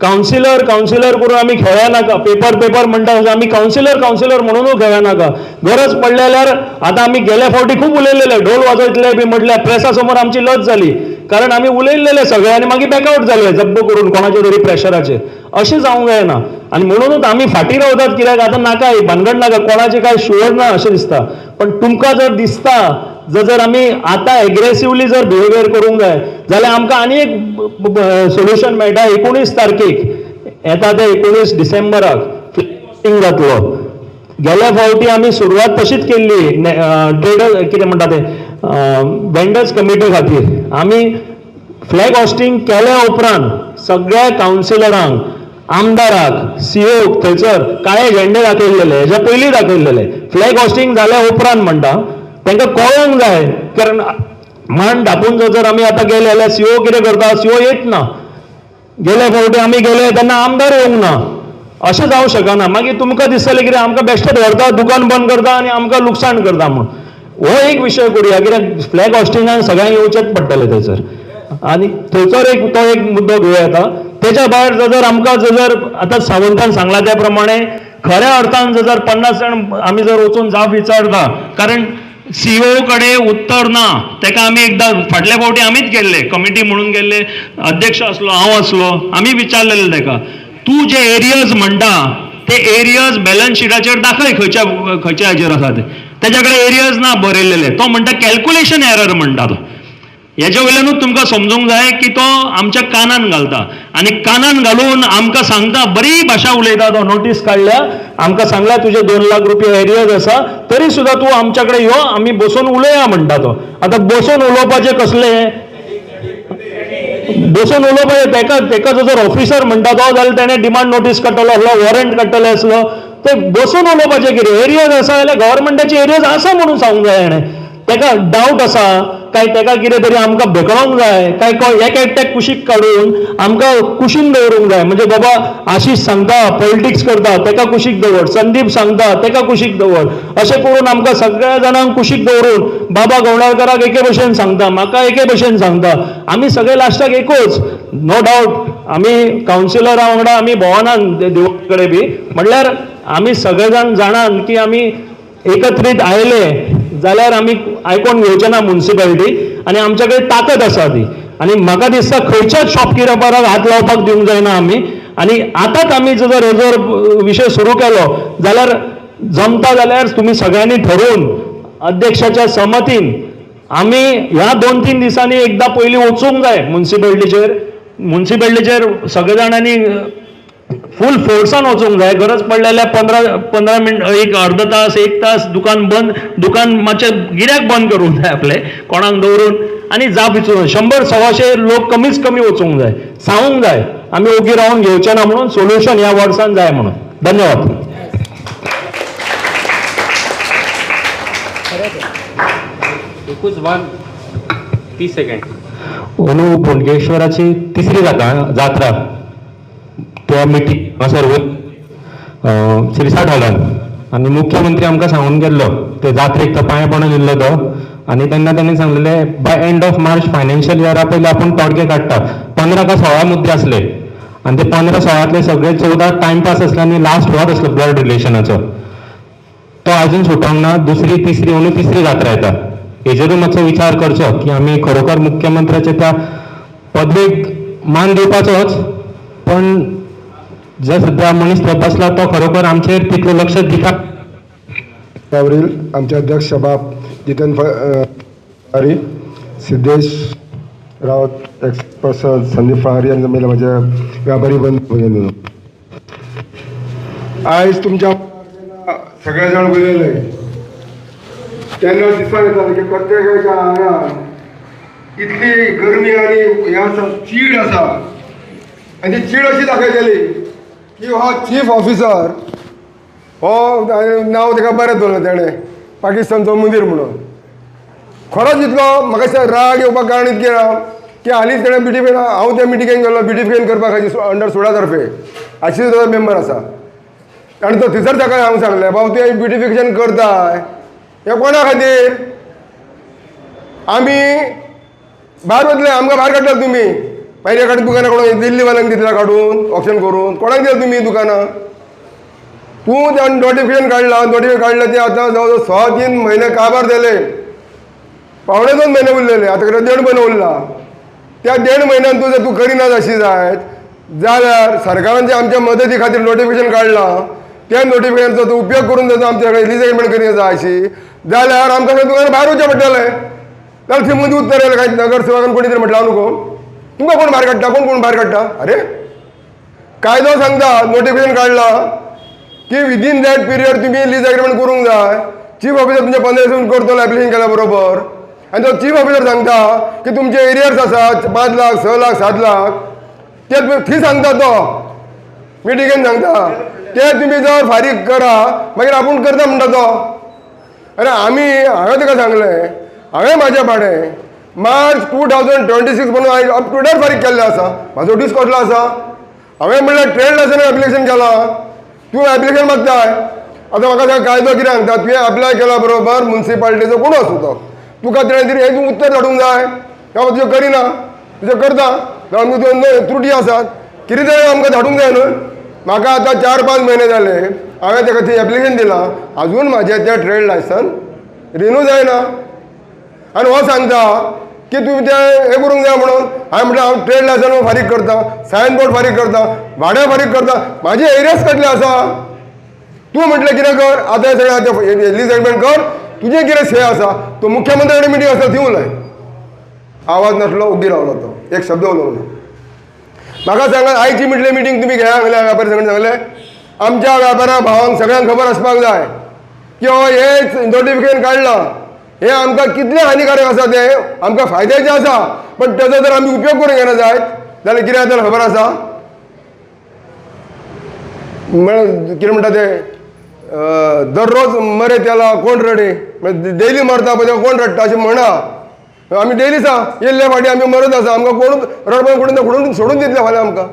कावन्सिलर करून आमी खेळया नाका, पेपर म्हणटा आमी कावन्सिलर म्हणूनच खेळया नाका. गरज पडलेल्यार आतां आमी गेल्या फावटी खूब उलयलेले, ढोल वाजयतले बी म्हटल्यार प्रेसा समोर आमची लज जाली, कारण आमी उलयलेले सगळे आनी मागीर बॅकआउट जाले जब्ब करून कोणाच्या तरी प्रेशराचेर. अशें जावंक जायना आनी म्हणूनच आमी फाटीं रावतात. कित्याक आतां नाका ही भानगड नाका, कोणाचें कांय शुअर ना अशें दिसता. पण तुमकां जर दिसता जर आमी आतां एग्रेसिवली जर बिहेवियर करूंक जाय जाल्यार आमकां आनी एक सोल्युशन मेळटा. 19 तारखेक येता ते 19 डिसेंबराक जातलो. गेल्या फावटी आमी सुरवात तशीच केल्ली ट्रेडर कितें म्हणटा ते वेंडर्स कमिटी खातीर. आमी फ्लॅग होस्टिंग केल्या उपरांत सगळ्या कावन्सिलरांक, आमदाराक, सीओक थंयसर काळे झेंडे दाखयलेले, हेच्या पयलीं दाखयलेले. फ्लॅग होस्टिंग जाल्या उपरांत म्हणटा तांकां कळोंक जाय, कारण मान धापून जर आमी आतां गेले जाल्यार सीओ कितें करता, सीओ येत ना. गेल्या फावटी आमी गेले तेन्ना आमदार येवंक ना. अशें जावंक शकना. मागीर तुमकां दिसतलें कितें आमकां बेश्टेच व्हरता, दुकान बंद करता आनी आमकां लुकसाण करता म्हणून. हो एक विशय करुया, कित्याक फ्लॅग होस्टिंगान सगळ्यांक येवचेच पडटलें थंयसर. आनी थंयसर तो एक मुद्दो घेवया येता. तेच्या भायर जर आमकां जर आतां सावंतान सांगला त्या प्रमाणे खऱ्या अर्थान जर 50 जाण आमी जर वचून जाप विचारता, कारण सीओ कडेन उत्तर ना. ताका आमी एकदां फाटल्या फावटी आमीच गेल्ले, कमिटी म्हणून गेल्ले, अध्यक्ष आसलो, हांव आसलो, आमी विचारलेलें ताका, तूं जे एरियर्स म्हणटा ते एरियर्स बॅलन्स शिटाचेर दाखय खंयच्या हाचेर आसा ते. तेच्या कडेन एरियर्स ना बरयलेले. तो म्हणटा कॅल्क्युलेशन एरर म्हणटा तो. हेच्या वयल्यानूच तुमकां समजूंक जाय की तो आमच्या कानान घालता आनी कानान घालून आमकां सांगता, बरी भाशा उलयता तो. नोटीस काडल्या, आमकां सांगला तुजे 2 लाख रुपया एरियर्स आसा, तरी सुद्दां तूं आमच्या कडेन यो, आमी बसून उलोवया म्हणटा तो. आतां बसून उलोवपाचें कसलें? बसून उलोवपाचें तेका जर ऑफिसर म्हणटा तो जाल्यार ताणें डिमांड नोटीस काडटलो आसलो, वॉरंट काडटले आसलो. ते बसून उलोवपाचें कितें? एरियर्स आसा जाल्यार गव्हर्मेंटाची एरियर्स आसा म्हणून सांगूंक जाय ताणें. ताका डावट आसा काय, ताका कितें तरी आमकां भेकळोंक जाय काय, एक एकट्याक कुशीक काडून आमकां कुशीन दवरूंक जाय. म्हणजे बाबा आशीष सांगता पॉलिटिक्स करता ताका कुशीक दवर, संदीप सांगता ताका कुशीक दवर, अशें करून आमकां सगळ्या जाणांक कुशीक दवरून बाबा गवंडाळकाराक एके भशेन सांगता, म्हाका एके भशेन सांगता. आमी सगळे लास्टाक एकूच. नो डावट आमी कावन्सिलरा वांगडा आमी भोवनान देवळा कडेन बी, म्हटल्यार आमी सगळे जाण जाणान की आमी एकत्रीत आयले जाल्यार आमी आयकोन घेवचे ना म्युन्सिपालिटी, आनी आमच्या कडेन ताकद आसा ती. आनी म्हाका दिसता खंयच्याच शॉपकिपराक हात लावपाक दिवंक जायना आमी. आनी आतांच आमी जर हेजो विशय सुरू केलो जाल्यार जमता जाल्यार तुमी सगळ्यांनी ठरोवन अध्यक्षाच्या समतीन आमी ह्या 2-3 दिसांनी एकदां पयलीं वचूंक जाय म्युन्सिपालिटीचेर सगळे जाणांनी फूल फोर्सान वचूंक जाय. गरज पडलेल्या 15 मिनट, एक अर्द तास, 1 तास दुकान मातशें गिऱ्याक बंद करूंक जाय आपले, कोणाक दवरून, आनी जाप विचारूं. 100-125 लोक कमीच कमी वचूंक जाय. सांगूंक जाय आमी ओगी रावन घेवचे ना म्हणून, सोल्युशन ह्या वर्सान जाय म्हणून. धन्यवाद. एकूच 30 सेकंड. अंदू बोडगेश्वराची 3री जात्रा त्या मिटींग सर्व श्रीसाट हॉलान, आनी मुख्यमंत्री आमकां सांगून गेल्लो ते जात्रेक तो पांय पडून येयल्लो तो. आनी तेन्ना ताणें सांगलेले by end of March financial इयरा पयलीं आपूण तोडगे काडटा. 15 का 16 मुद्दे आसले आनी ते 15-16तले सगळे 14 टायमपास आसले आनी लास्ट वॉर आसलो ब्लड रिलेशनाचो. तो आजून सुटोंक ना. 2री, 3री अंदू 3री जात्रा येता. हेजेरूय मातसो विचार करचो की आमी खरोखर मुख्यमंत्र्याच्या त्या पदवेक मान दिवपाचोच, पण जे सध्या मनीस थंय बसला तो खरोखर आमचेर तितलें लक्ष दिता. त्यावरील आमचे अध्यक्ष सभा जितेंद्र सिद्धेश रावत एक्स पर्सन संदीप फळारी यांनी मेला माझ्या व्यापारी बंद आयज तुमच्या सगळ्या जाण उलयले तेन्ना दिसून येता की प्रत्येकाच्या आंगान इतली गरमी आनी हे आसा चीड आसा आनी ती चीड अशी दाखयतली की हो चीफ ऑफिसर हो नांव ताका बरें दवरलें तेणें पाकिस्तानचो मुदीर म्हणून खरोच इतलो म्हाका राग येवपाक कारण इतकें ना की हालींच तेणें BTP हांव त्या मिटिंगेक गेलो BTP करपा खातीर अंडर 16 तर्फे 80 मेंबर आसा आनी तो थंयसर ताका हांव सांगलें बाबा तूं ब्युटिफिकेशन करताय हें कोणा खातीर आमी भायर वतले आमकां भायर काडटात तुमी पयल्या काडून दुकानां कोणाक दिल्लीवाल्यांक दितल्या काडून ऑप्शन करून कोणाक दिता तुमी दुकानां तूं त्या नोटिफिकेशन काडलां तें आतां जवळ जवळ 6-3 म्हयने काबार जाले 1.5 म्हयने उरलेले आतां 1.5 म्हयनो उरला त्या 1.5 म्हयन्यान तूं जर तूं करिनात अशी जायत जाल्यार सरकारान जें आमच्या मदती खातीर नोटिफिकेशन काडलां त्या नोटिफिकेशनचो तूं उपयोग करून जर आमच्या कडेन रिजेक्टमेंट करीत जाय अशी जाल्यार आमकां दुकानां भायर वचचें पडटलें जाल्यार थंय मदीं उत्तर येयलें कांय नगरसेवकान कोणी तरी म्हटलें हांव न्हू तुमकां कोण भायर काडटा कोण भायर काडटा अरे कायदो सांगता नोटिफिकेशन काडलां की विदीन दॅट पिरियड तुमी लीज एग्रीमेंट करूंक जाय चीफ ऑफिसर तुमचे 15 दिसांनी करतलो एप्लिकेशन केल्या बरोबर आनी तो चीफ ऑफिसर सांगता की तुमचे एरियर्स आसात 5 लाख 6 लाख 7 लाख ते थंय सांगता तो मिटिंगेन सांगता ते तुमी जर फारीक करा मागीर आपूण करता म्हणटा तो अरे आमी हांवें ताका सांगलें हांवें म्हाजें भाडें मार्च 2026 म्हणून हांवें अप टू डेट फारीक केल्लें आसा म्हाजो दीस कसलो आसा हांवें म्हणल्यार ट्रेड लायसन एप्लिकेशन केलां तूं एप्लिकेशन मागताय आतां म्हाका सांग कायदो कितें सांगता तुवें अप्लाय केला बरोबर म्युन्सिपाल्टीचो कोण आसूं तो तुका तेणें तरी हें उत्तर धाडूंक जाय हांव तुजें करिना तुजें करता आमकां त्रुटी आसात कितें तरी आमकां धाडूंक जाय न्हू म्हाका आतां 4-5 म्हयने जाले हांवें ताका थंय एप्लिकेशन दिलां आजून म्हाजें तें ट्रेड लायसन रिन्यू जायना आनी हो सांगता की तुमी तें हें करूंक जाय म्हणून हांवें म्हटलें हांव ट्रेड लायसन फारीक करता सायन बोर्ड फारीक करता भाडें फारीक करता म्हाजे एरियास कसले आसा तूं म्हटलें कितें कर आतां सगळें आतां लीज एग्रीमेंट कर तुजें कितें से आसा तो मुख्यमंत्री कडेन मिटींग आसा थंय उलय आवाज नासलो उगी रावलो तो एक शब्द उलोवंक ना म्हाका सांगात आयची म्हटली मिटींग तुमी घेया सांगलें व्यापारी संघटना सांगलें आमच्या व्यापाऱ्या भावांक सगळ्यांक खबर आसपाक जाय की हो हे नोटिफिकेशन काडलां हे आमकां कितलें हानिकारक आसा तें आमकां फायद्याचें आसा पण तेजो जर आमी उपयोग करूंक घेना जायत जाल्यार कितें जाता खबर आसा म्हळ्यार कितें म्हणटा तें दररोज मरे त्याला कोण रडे डेली मरता पळय कोण रडटा अशें म्हणा आमी डेली सांग येयल्ले फाटी आमी मरत आसा आमकां कोण रडपाक कोण सोडून दितले फाल्यां आमकां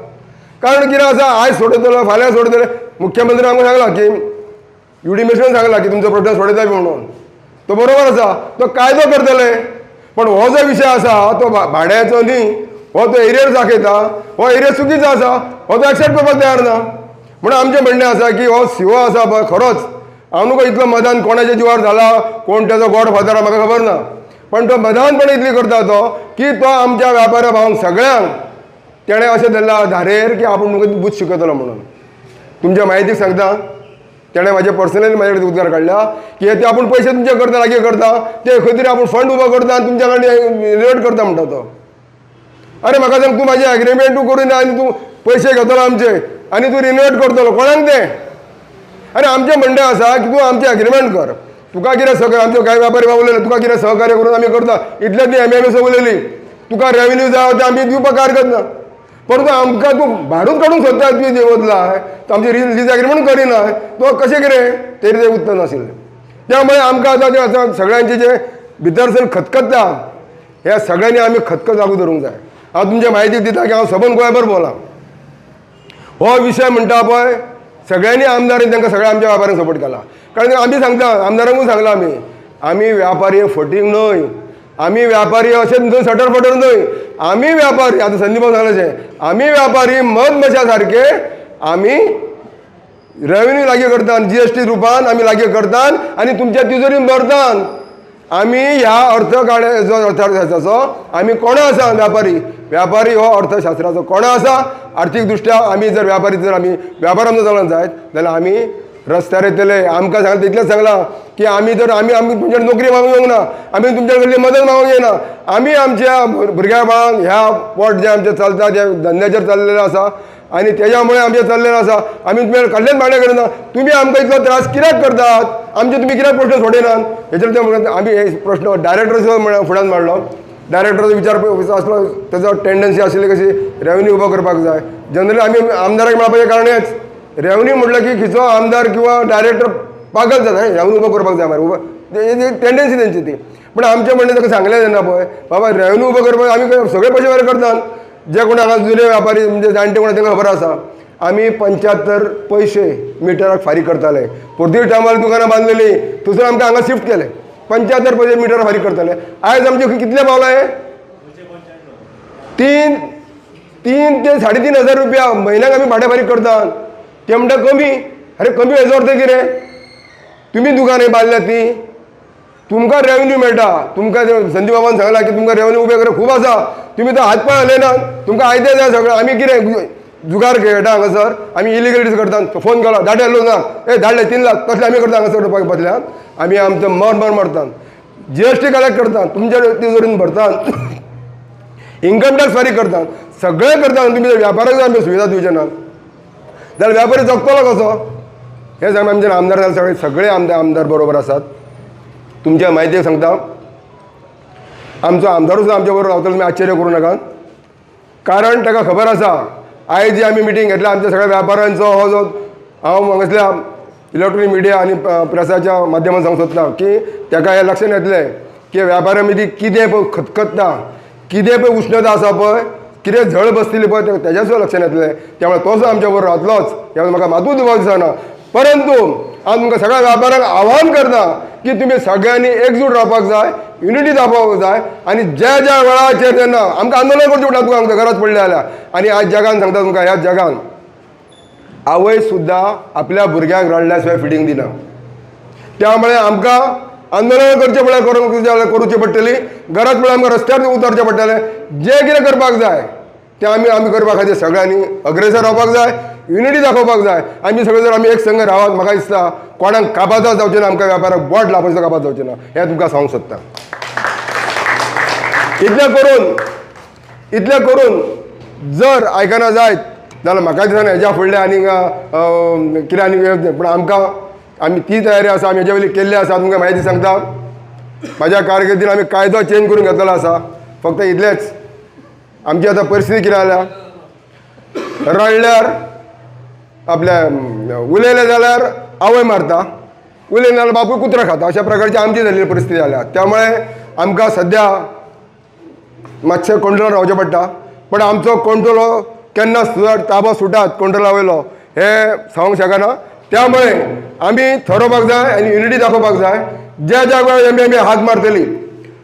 कारण कितें आसा आयज सोडयतलो फाल्यां सोडयतले मुख्यमंत्री आमकां सांगला की युडिमेशन सांगला की तुमचो प्रोटेस्ट सोडयता म्हणून तो बरोबर आसा तो कायदो करतले पण हो जो विशय आसा तो भाड्याचो न्ही हो तो एरियर दाखयता हो एरिया चुकीचो आसा हो तो एक्सेप्ट करपाक तयार ना म्हणून आमचें म्हणणें आसा की हो सीओ आसा पळय खरोच हांव नुको इतलो मदान कोणाच्या जिवार जाला कोण तेजो गॉड फादर म्हाका खबर ना पण तो मदानपण इतली करता तो की तो आमच्या व्यापाऱ्या भावांक सगळ्यांक तेणें अशें धरला धारेर की आपूण नुको बूथ शिकयतलो म्हणून तुमच्या म्हायतीक सांगता तेणें म्हाजे पर्सनली म्हाजे कडेन उद्गार काडला की ते आपूण पयशे तुमचे करता लागीं करता ते खंय तरी आपूण फंड उबो करता आनी तुमच्या कडेन रिलेट करता म्हणटा तो अरे म्हाका सांग तूं म्हाजें एग्रीमेंटू करून आनी तूं पयशे घेतलो आमचे आनी तूं रिन्युएट करतलो कोणाक तें आनी आमचें म्हणणें आसा की तूं आमचें एग्रीमेंट कर तुका कितें सहकार्य आमचे कांय व्यापारी उलयले तुका कितें सहकार्य करून आमी करता इतलें ती MMS उलयली तुका रेवेन्यू जाय ते आमी दिवपाक हरकत ना परंतु आमकां तूं भाडूच काडूंक सोदता तुवें देवतलाय तो आमची लीज एग्रीमेंट करिना तो कशें कितें तरी तें उत्तर नाशिल्लें त्यामुळे आमकां आतां सगळ्यांचे जे भितरसून खतखत्ता ह्या सगळ्यांनी आमी खतखत लागू धरूंक जाय हांव तुमच्या म्हायतीक दिता की हांव सबंद गोंयभर भोंवला हो विशय म्हणटा पळय सगळ्यांनी आमदारांनी तांकां सगळ्या आमच्या व्यापाऱ्यांक सपोर्ट केला कारण आमी सांगता आमदारांकूय सांगला आमी व्यापारी फटींग न्हय आमी व्यापारी अशें न्हय सटर फटर न्हय आमी व्यापारी आतां संदीपान सांगलेशें आमी व्यापारी मधमाशा सारके आमी रेवेन्यू लागीं करतात GST रुपान आमी लागीं करतात आनी तुमच्या तिजोरीन भरतात आमी ह्या अर्थशास्त्राचो आमी कोणा आसा व्यापारी हो अर्थशास्त्राचो कोणा आसा आर्थीक दृश्ट्या आमी जर व्यापारी जर आमी व्यापारान चलूंक जायत जाल्यार आमी रस्त्यार येतले आमकां सांगला तितलेंच सांगलां की आमी तुमच्या नोकरी मागूंक येवंक ना, आमी तुमच्या कडली मदत मागूंक येना, आमी आमच्या भुरग्या बाळांक ह्या पोट जे आमचें चलता जे धंद्याचेर चल्लेलें आसा आनी तेज्या मुळे आमचें चल्लेलें आसा, आमी तुमचे कडल्यान भाडें करना, तुमी आमकां इतलो त्रास कित्याक करतात, आमचे तुमी कित्याक प्रश्न सोडयनात हेचेर ते म्हणटात. आमी हे प्रश्न डायरेक्टर फुड्यान मांडलो. डायरेक्टराचो विचार आसलो, तेजो टेंडन्सी आशिल्ली कशी रेवन्यू उबो करपाक जाय. जनरली आमी आमदाराक मेळपाचें कारण हेच, रेवन्यू म्हटलं की खंयचो आमदार किंवा डायरेक्टर पागल जाता, रेवन्यू उबो करपाक जाय मरे, टेंडन्सी तेंची ती. पण आमचें म्हणणें ताका सांगलें तेन्ना पळय बाबा रेवन्यू उबो करपाक आमी सगळे पयशे बरे करतात. जे कोण हांगा जुने व्यापारी म्हणजे जाणटे कोण तांकां खबर आसा, आमी 75 पैसे मिटराक फारीक करताले. पोर्तुगीज टायमार दुकानां बांदलेली थंयसर आमकां हांगा शिफ्ट केले, 75 पैसे मिटराक फारीक करताले. आयज आमचे कितले पावला हे 3 ते 3,500 रुपया म्हयन्याक आमी भाडें फारीक करतात. ते म्हणटा कमी. अरे कमी हेजो अर्थ कितें? तुमी दुकानां बांदल्या ती, तुमकां रेवन्यू मेळटा. तुमकां संदीप बाबान सांगलां की तुमकां रेवन्यू उबे करप खूब आसा, तुमी तो हात पांय हलयनात, तुमकां आयतें जाय सगळें. आमी कितें जुगार खेळटा हांगासर, आमी इलिगलिटीज करतात. फोन केलो धाडे लोनाक, धाडले 3 लाख तसले आमी करता हांगासर बदल्यांत. आमी आमचो मर मारतात, GST कलेक्ट करतात, तुमच्या तिजोरीन भरतात, इन्कम टॅक्स फारीक करतात, सगळें करतात. तुमी व्यापाराक जर आमी सुविधा दिवचे ना जाल्यार व्यापारी जगतलो कसो? हे सांग आमचे आमदार जाले सगळे आमदार बरोबर आसात. तुमच्या म्हायती सांगता, आमचो आमदारूच सुद्दां आमच्या बरोबर रावतलो, तुमी आश्चर्य करूं नाकात. कारण ताका खबर आसा आयज जी आमी मिटींग घेतल्या आमच्या सगळ्या व्यापाऱ्यांचो हो जो हांव हांगासल्या इलेक्ट्रॉनीक मिडिया आनी प्रेसाच्या माध्यमान सांगूंक सोदता की ताका हें लक्षांत येतलें की व्यापाऱ्यां मदीं कितें पळय खतखत्ता, कितें पळय उश्णता आसा पळय, कितें झळ बसतली पळय तेज्या सुद्दां लक्षांत येतलें. त्यामुळे तो सुद्दां आमच्या बरोबर रावतलोच, ह्या म्हाका मातूच दिवपाक दिसना. परंतु हांव तुमकां सगळ्या व्यापाऱ्यांक आव्हान करता की तुमी सगळ्यांनी एकजूट रावपाक जाय, युनिटी दाखोवपाक जाय. आनी ज्या ज्या वेळाचेर जेन्ना आमकां आंदोलन करचें पडटा तुका आमकां गरज पडली जाल्यार, आनी आज जगान सांगता तुमकां ह्या जगान आवय सुद्दां आपल्या भुरग्यांक रडल्या शिवाय फिडींग दिना. त्यामुळे आमकां आंदोलन करचें पडलें करूची पडटली, गरज पडल्यार आमकां रस्त्यार उतरचें पडटलें. जें कितें करपाक जाय तें आमी करपा खातीर सगळ्यांनी अग्रेसर रावपाक जाय, युनिटी दाखोवपाक जाय. आमी सगळे जर आमी एक संघ रावत म्हाका दिसता कोणाक काबात जावचें ना, आमकां व्यापाराक बोट लावपाचें काबात जावचें ना, हें तुमकां सांगूंक सोदता. इतलें करून जर आयकना जायत जाल्यार म्हाका दिसना हेज्या फुडलें आनी कितें आनी. पूण आमी ती तयारी आसा, आमी हेजे वयली केल्ली आसा. तुमकां म्हायती सांगता, म्हाज्या कारकिर्दीन आमी कायदो चेंज करून घेतलेलो आसा. फक्त इतलेंच, आमची आतां परिस्थिती कितें जाल्या, रडल्यार आपल्या उलयलें जाल्यार आवय मारता, उलयना जाल्यार बापूय कुत्रो खाता, अशा प्रकारची आमची जाल्ली परिस्थिती जाल्या. त्यामुळे आमकां सद्या मातशें कंट्रोल रावचें पडटा. पण आमचो कंट्रोल केन्ना ताबो सुटात कंट्रोला वयलो हें सांगूंक शकना. त्यामुळे आमी ठरोवपाक जाय आनी युनिटी दाखोवपाक जाय. ज्या ज्या वेळार आमी हात मारतली,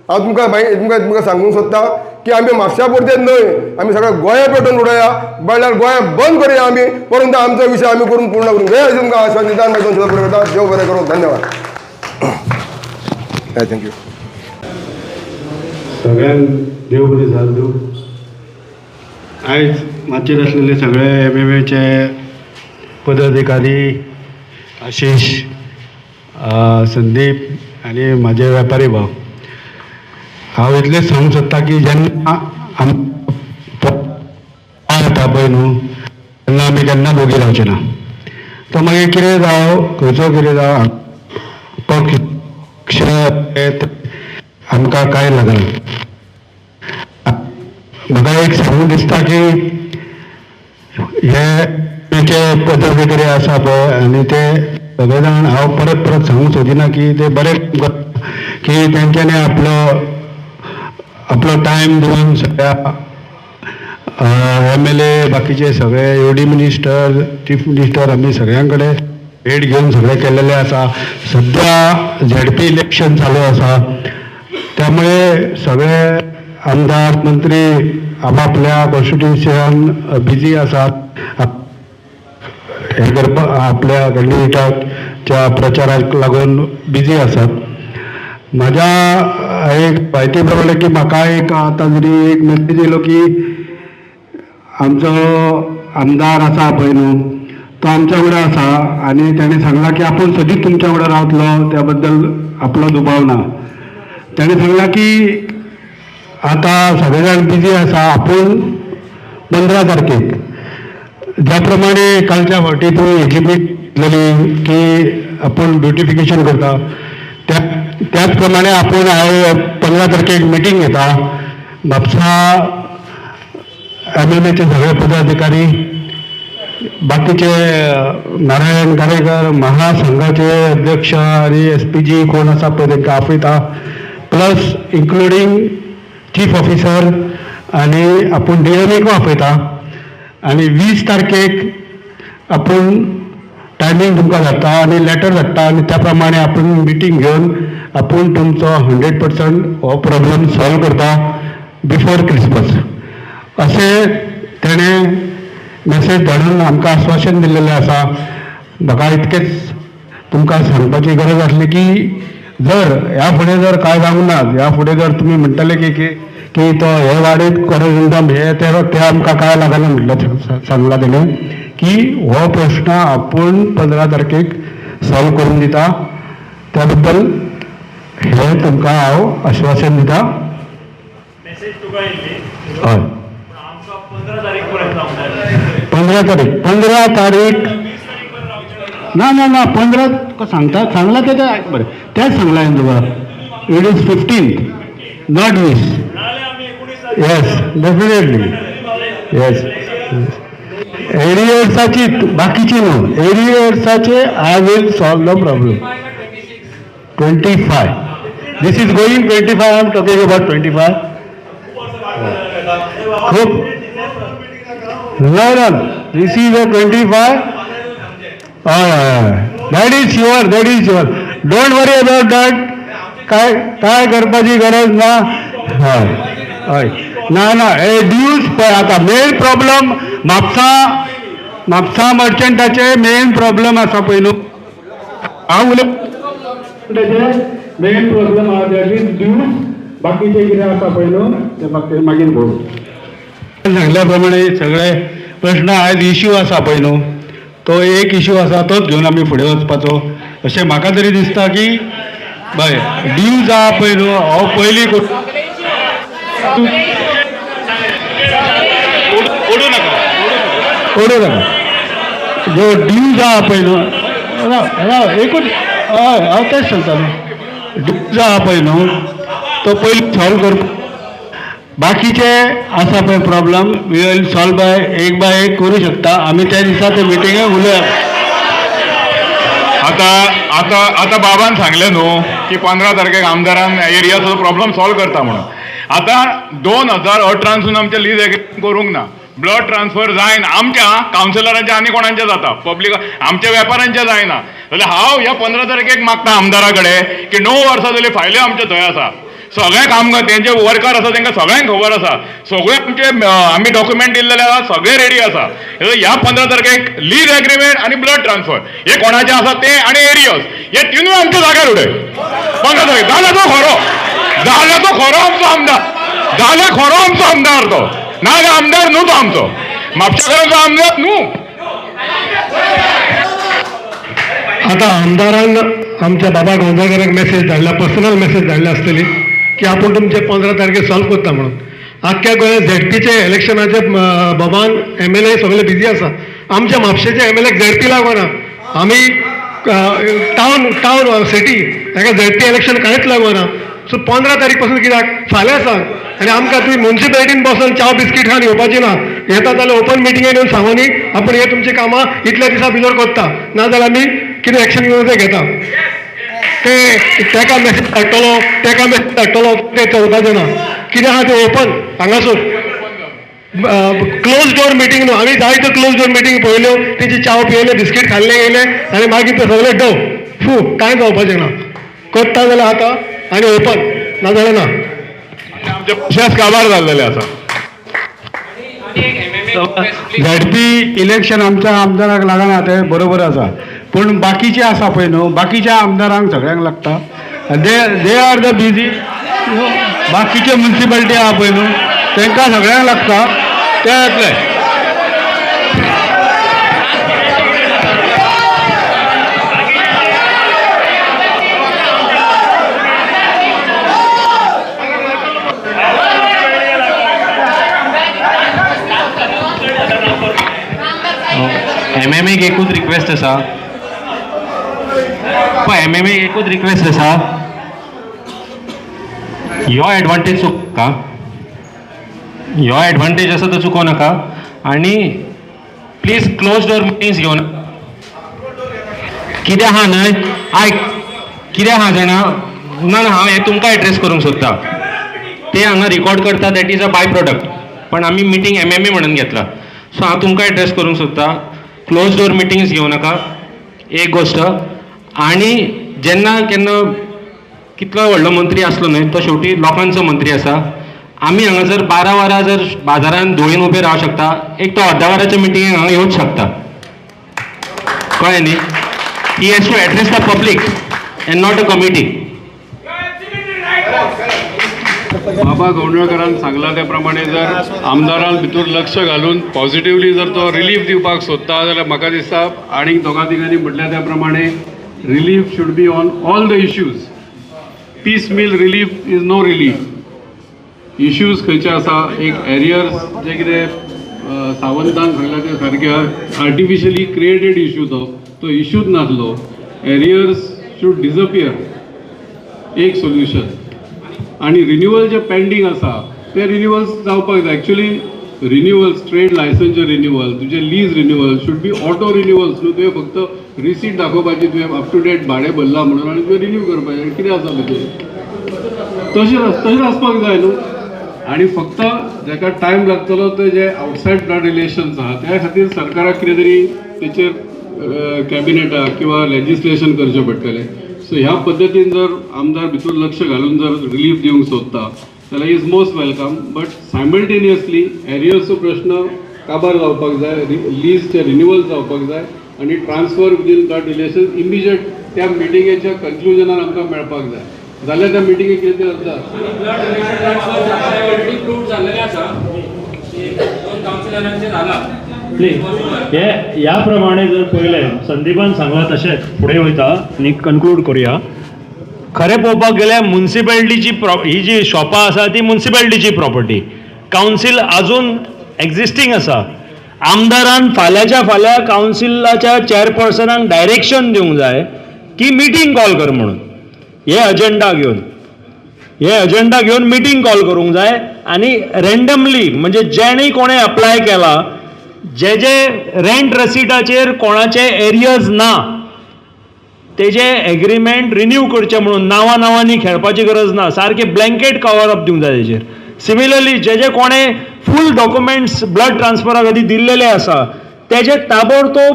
हांव तुमकां सांगूंक सोदता की आमी म्हापशा पुरतेच न्हय, आमी सगळ्या गोंया पेटोवन उडोवया, म्हणल्यार गोंया बंद करुया आमी, परंतु आमचो विशय आमी करून पूर्ण करून घेया अशें तुमकां आश्वासन दिता. आनी दोन शब्द करता. देव बरें करूं. धन्यवाद. थँक्यू. सगळ्यांक देव बरें जाल दिवं. आयज माचयेर आसलेले सगळे MMA पदाधिकारी, आशिश, संदीप आनी म्हाजे वेपारी भाव, हांव इतलेंच सांगूंक सोदता की जेन्ना येता पळय न्हू तेन्ना आमी केन्ना दोगी रावचे ना. तो मागीर कितें जावं, खंयचो कितें जावं, पक्ष आमकां कांय लागना. म्हाका एक सांगूंक दिसता की हे पदाधिकारी आसा पळय आनी ते सगळे जाण, हांव परत सांगूंक सोदिना की ते बरे की तेंच्यांनी आपलो टायम दिवन सगळ्या MLA बाकीचे सगळे UD मिनिस्टर, चीफ मिनिस्टर आमी सगळ्यां कडेन भेट घेवन सगळे केलेले आसा. सद्या ZP इलेक्शन चालू आसा, त्यामुळे सगळे आमदार मंत्री आपापल्या कॉन्स्टिट्युन्सीन बिजी आसात, हे करपा आपल्या कॅन्डिडेटाच्या प्रचाराक लागून बिजी आसात. म्हाज्या एक म्हायती प्रमाणे की म्हाका एक आतां जरी एक मेसेज येयलो की आमचो आमदार आसा पळय न्हू तो आमच्या वांगडा आसा आनी ताणें सांगला की आपूण सदींच तुमच्या वांगडा रावतलो, त्या बद्दल आपलो दुबाव ना. ताणें सांगला की आतां सगळे जाण बिजी आसा, आपूण 15 तारखेक ज्या प्रमाणे कालच्या फावटी तुमी एग्रीमेंट घेतलेली की आपूण ब्युटिफिकेशन करता, त्याच प्रमाणे आपूण 15 तारखेक मिटींग घेता. म्हापसा MMAचे सगळे पदाधिकारी, बाकीचे नारायण गारेकर महासंघाचे अध्यक्ष आणि SPG कोण आसा पळय तांकां आपयता, प्लस इन्क्लुडींग चीफ ऑफिसर आनी आपूण DMAक आपयता. आनी 20 तारखेक आपूण टायमींग तुमकां धाडटा आनी लेटर धाडटा आनी त्या प्रमाणे आपूण मिटींग घेवन आपूण तुमचो 100% हो प्रॉब्लम सॉल्व करता बिफोर क्रिसमस अशें तेणें मॅसेज धाडून आमकां आश्वासन दिल्लेलें आसा. म्हाका इतकेंच तुमकां सांगपाची गरज आसली की जर ह्या फुडें जर कांय जावंक ना, ह्या फुडें जर तुमी म्हणटले की तो हे वाडीत कोरेजंदम हे ते आमकां काय लागना म्हटलं सांगला तेणें की हो प्रश्न आपूण 15 तारखेक सॉल्व करून दिता. त्या बद्दल हे तुमकां हांव आश्वासन दिता. हय 15 तारीख ना 15 सांगला ते बरें तेच सांगला हांवें तुका. It is 15th not 20. Yes definitely yes. एरियर्साची बाकीची न्हू, एरियर्साचे I will solve the problem. 25 this is going 25. I am talking about 25. खूप no, this is a 25. That is sure. Don't worry about that. काय करपाची गरज ना. हय ना हे ड्यूज पळय आता मेन प्रॉब्लम म्हापसा मर्चंटाचे मेन प्रॉब्लम आसा पळय न्हू. हांव उलयताचे मेन प्रॉब्लम आहा दॅट इज ड्यूज. बाकीचे कितें आसा पळय न्हू ते मागीर पळोवं. सांगल्या प्रमाणे सगळे प्रश्न आयज इश्यू आसा पळय न्हू, तो एक इश्यू आसा तोच घेवन आमी फुडें वचपाचो अशें म्हाका तरी दिसता की बय ड्यूज आहा पळय न्हू हो पयलीं ओडू नाका जो ड्यूज आहा पळय न्हू एकूच हय हांव तेच सांगता न्हू. ड्यूज आहा पळय न्हू तो पयलीं सॉल्व करप. बाकीचे आसा पळय प्रॉब्लम वी विल सॉल्व एक बाय एक करू शकता आमी. त्या दिसा ते मिटिंगेक उलया. आता बाबान सांगले न्हू की 15 तारखेक आमदारान एरियाचो प्रॉब्लेम सॉल्व करता म्हणून. आता 2018 आमचे लीज एग्रीमेंट करूंक ना. ब्लड ट्रान्सफर जायना आमच्या कावन्सिलरांचे आनी कोणाचे जाता, पब्लीक आमच्या वेपाऱ्यांचे जायना. जाल्यार हांव ह्या 15 तारखेक मागता आमदारा कडेन की 9 वर्सां जाली फायली आमचे थंय आसा. सगळे कामगार तेंचे वर्कर आसा तांकां सगळ्यांक खबर आसा. सगळे आमचे आमी डॉक्युमेंट दिल्लेले आसा, सगळे रेडी आसा. ह्या 15 तारखेक लीज एग्रीमेंट आनी ब्लड ट्रान्सफर हे कोणाचे आसा ते आनी एरियस हे तिनूय आमच्या जाग्यार उडय. 15 तारखेक जाल्यार तो खरो आमचो आमदार. जाल्यार खरो आमचो आमदार तो. नाजाल्यार आमदार न्हू तो आमचो. म्हापशेकारांचो आमदार न्हू. आता आमदारान आमच्या बाबा गांवकरांक मेसेज धाडला, पर्सनल मेसेज धाडली आसतली की आपूण तुमचे 15 तारखेक सॉल्व करता म्हणून. आख्ख्या गोंयांत ZPचे इलेक्शनाचे बाबान MLA सगळे बिजी आसा. आमच्या म्हापशेचे MLAक ZP लागना. आमी टावन सिटी ताका ZP इलेक्शन कांयच लागना. सो 15 तारीख पासून कित्याक फाल्यां सांग आनी आमकां तुमी म्युन्सिपालिटीन बसून चाव बिस्कीट खावन येवपाची ना. येता जाल्यार ओपन मिटिंगेन येवन सांगोनी आपूण हे तुमची कामां इतल्या दिसा भितर करता, नाजाल्यार आमी कितें एक्शन घेवन ते घेता. तेका मेसेज धाडटलो ते चलपाचें ना. कितें आहा तें ओपन हांगासर क्लोज डोर मिटींग न्हू. आमी जायत्यो क्लोज डोर मिटींग पळयल्यो. तेची चाव पियेले, बिस्कीट खाल्ले गेले आनी मागीर ते सगळे डव कांय जावपाचें ना. करता जाल्यार आतां आनी ओपन नाजाल्यार ना. आमचे पयशेच काबार जाल्लेले आसा. ZP इलेक्शन आमच्या आमदाराक लागना ते बरोबर आसा, पूण बाकीचे आसा पळय न्हू बाकीच्या आमदारांक सगळ्यांक लागता. They are the busy. बाकीचे म्युन्सिपालिटी आहा पळय न्हू तांकां सगळ्यांक लागता ते येतले. MMA एकूच रिक्वेस्ट आसा पळय MMA एकूच रिक्वेस्ट आसा यो एडवांटेज चुका यो एडवांटेज आसा तो चुकोव नाका आनी प्लीज क्लोज डोर मिटिंग्स घेवन कितें आहा न्हय आयक कितें आहा जाणा ना हांव हें तुमकां एड्रेस करूंक सोदता ते हांगा रिकॉर्ड करता that is a by product पण आमी मिटींग MMA म्हणून घेतला सो हांव तुमकां एड्रेस करूंक सोदता क्लोज डोर मिटिंग्स घेवं नाका एक गोश्ट आनी जेन्ना केन्ना कितलो व्हडलो मंत्री आसलो न्हय तो शेवटी लोकांचो मंत्री आसा आमी हांगासर 12 वरां जर बाजारान धुळेन उबे रावंक शकता एक तो अर्द्या वराच्या मिटिंगेक हांगा येवंच शकता कळ्ळें न्ही he has to address the public and not a committee बाबा गवंडळकरान सांगला त्या प्रमाणे जर आमदारान भितर लक्ष घालून पॉझिटिव्हली जर तो रिलीफ दिवपाक सोदता जाल्यार म्हाका दिसता आनी दोगां तिगांनी म्हटल्या त्या प्रमाणे relief should be on all the issues piecemeal relief is no relief issues खंयचे आसा एक एरियर्स जे कितें सावंतान सांगला ते सारके आर्टिफिशियली क्रिएटेड इश्यू तो इश्यूच नासलो एरियर्स शूड डिजपियर एक सोल्युशन आणि रिन्युअल जे पेंडींग आसा ते रिन्युअल्स जावपाक जाय एक्चुअली रिन्युअल्स ट्रेड लायसन्सचे रिन्युअल तुझे lease renewal should be auto renewals न्हू तुवें फक्त रिसीट दाखोवपाची तुवें अप टू डेट भाडें भरला म्हणून आनी तुवें रिन्यू करपाचें कितें आसा भितर तशें आसपाक जाय न्हू आणि फक्त जाका टायम लागतलो ते जे आउटसायड ब्लड रिलेशन्स आहा त्या खातीर सरकाराक कितें तरी तेचेर कॅबिनेटाक किंवा लेजिस्लेशन करचें पडटलें सो ह्या पद्दतीन जर आमदार भितर लक्ष घालून जर रिलीफ दिवंक सोदता जाल्यार is most welcome but simultaneously एरियर्सचो प्रश्न काबार जावपाक जाय लीजचे रिन्युअल जावपाक जाय आनी transfer within blood relation immediate त्या मिटिंगेच्या कन्क्लुजनान आमकां मेळपाक जाय जाल्यार त्या मिटिंगेक कितें जाता या प्रमाणे जर पळयलें संदीपान सांगला तशेंच फुडें वयता आनी कन्क्लूड करुया खरें पळोवपाक गेल्यार म्युन्सिपालिटीची ही जी शॉपां आसा ती म्युन्सिपालिटीची प्रॉपर्टी कावन्सील आजून एक्झिस्टींग आसा आमदारान फाल्यांच्या फाल्यां कावन्सिलाच्या चेअरपर्सनाक डायरेक्शन दिवंक जाय की मिटींग कॉल कर म्हणून हे अजेंडा घेवन मिटींग कॉल करूंक जाय आनी रँडमली म्हणजे जेणे कोणें अप्लाय केला जे रेंट रसिटाचेर कोणाचे एरियर्स ना तेजे एग्रीमेंट रिन्यू करचे म्हणून नांवांनी खेळपाची गरज ना सारके ब्लँकेट कवर अप दिवंक जाय तेजेर सिमिलरली जे कोणें फूल डॉक्युमेंट्स ब्लड ट्रान्सफरा खातीर दिल्लेले आसा तेजे ताबडतोब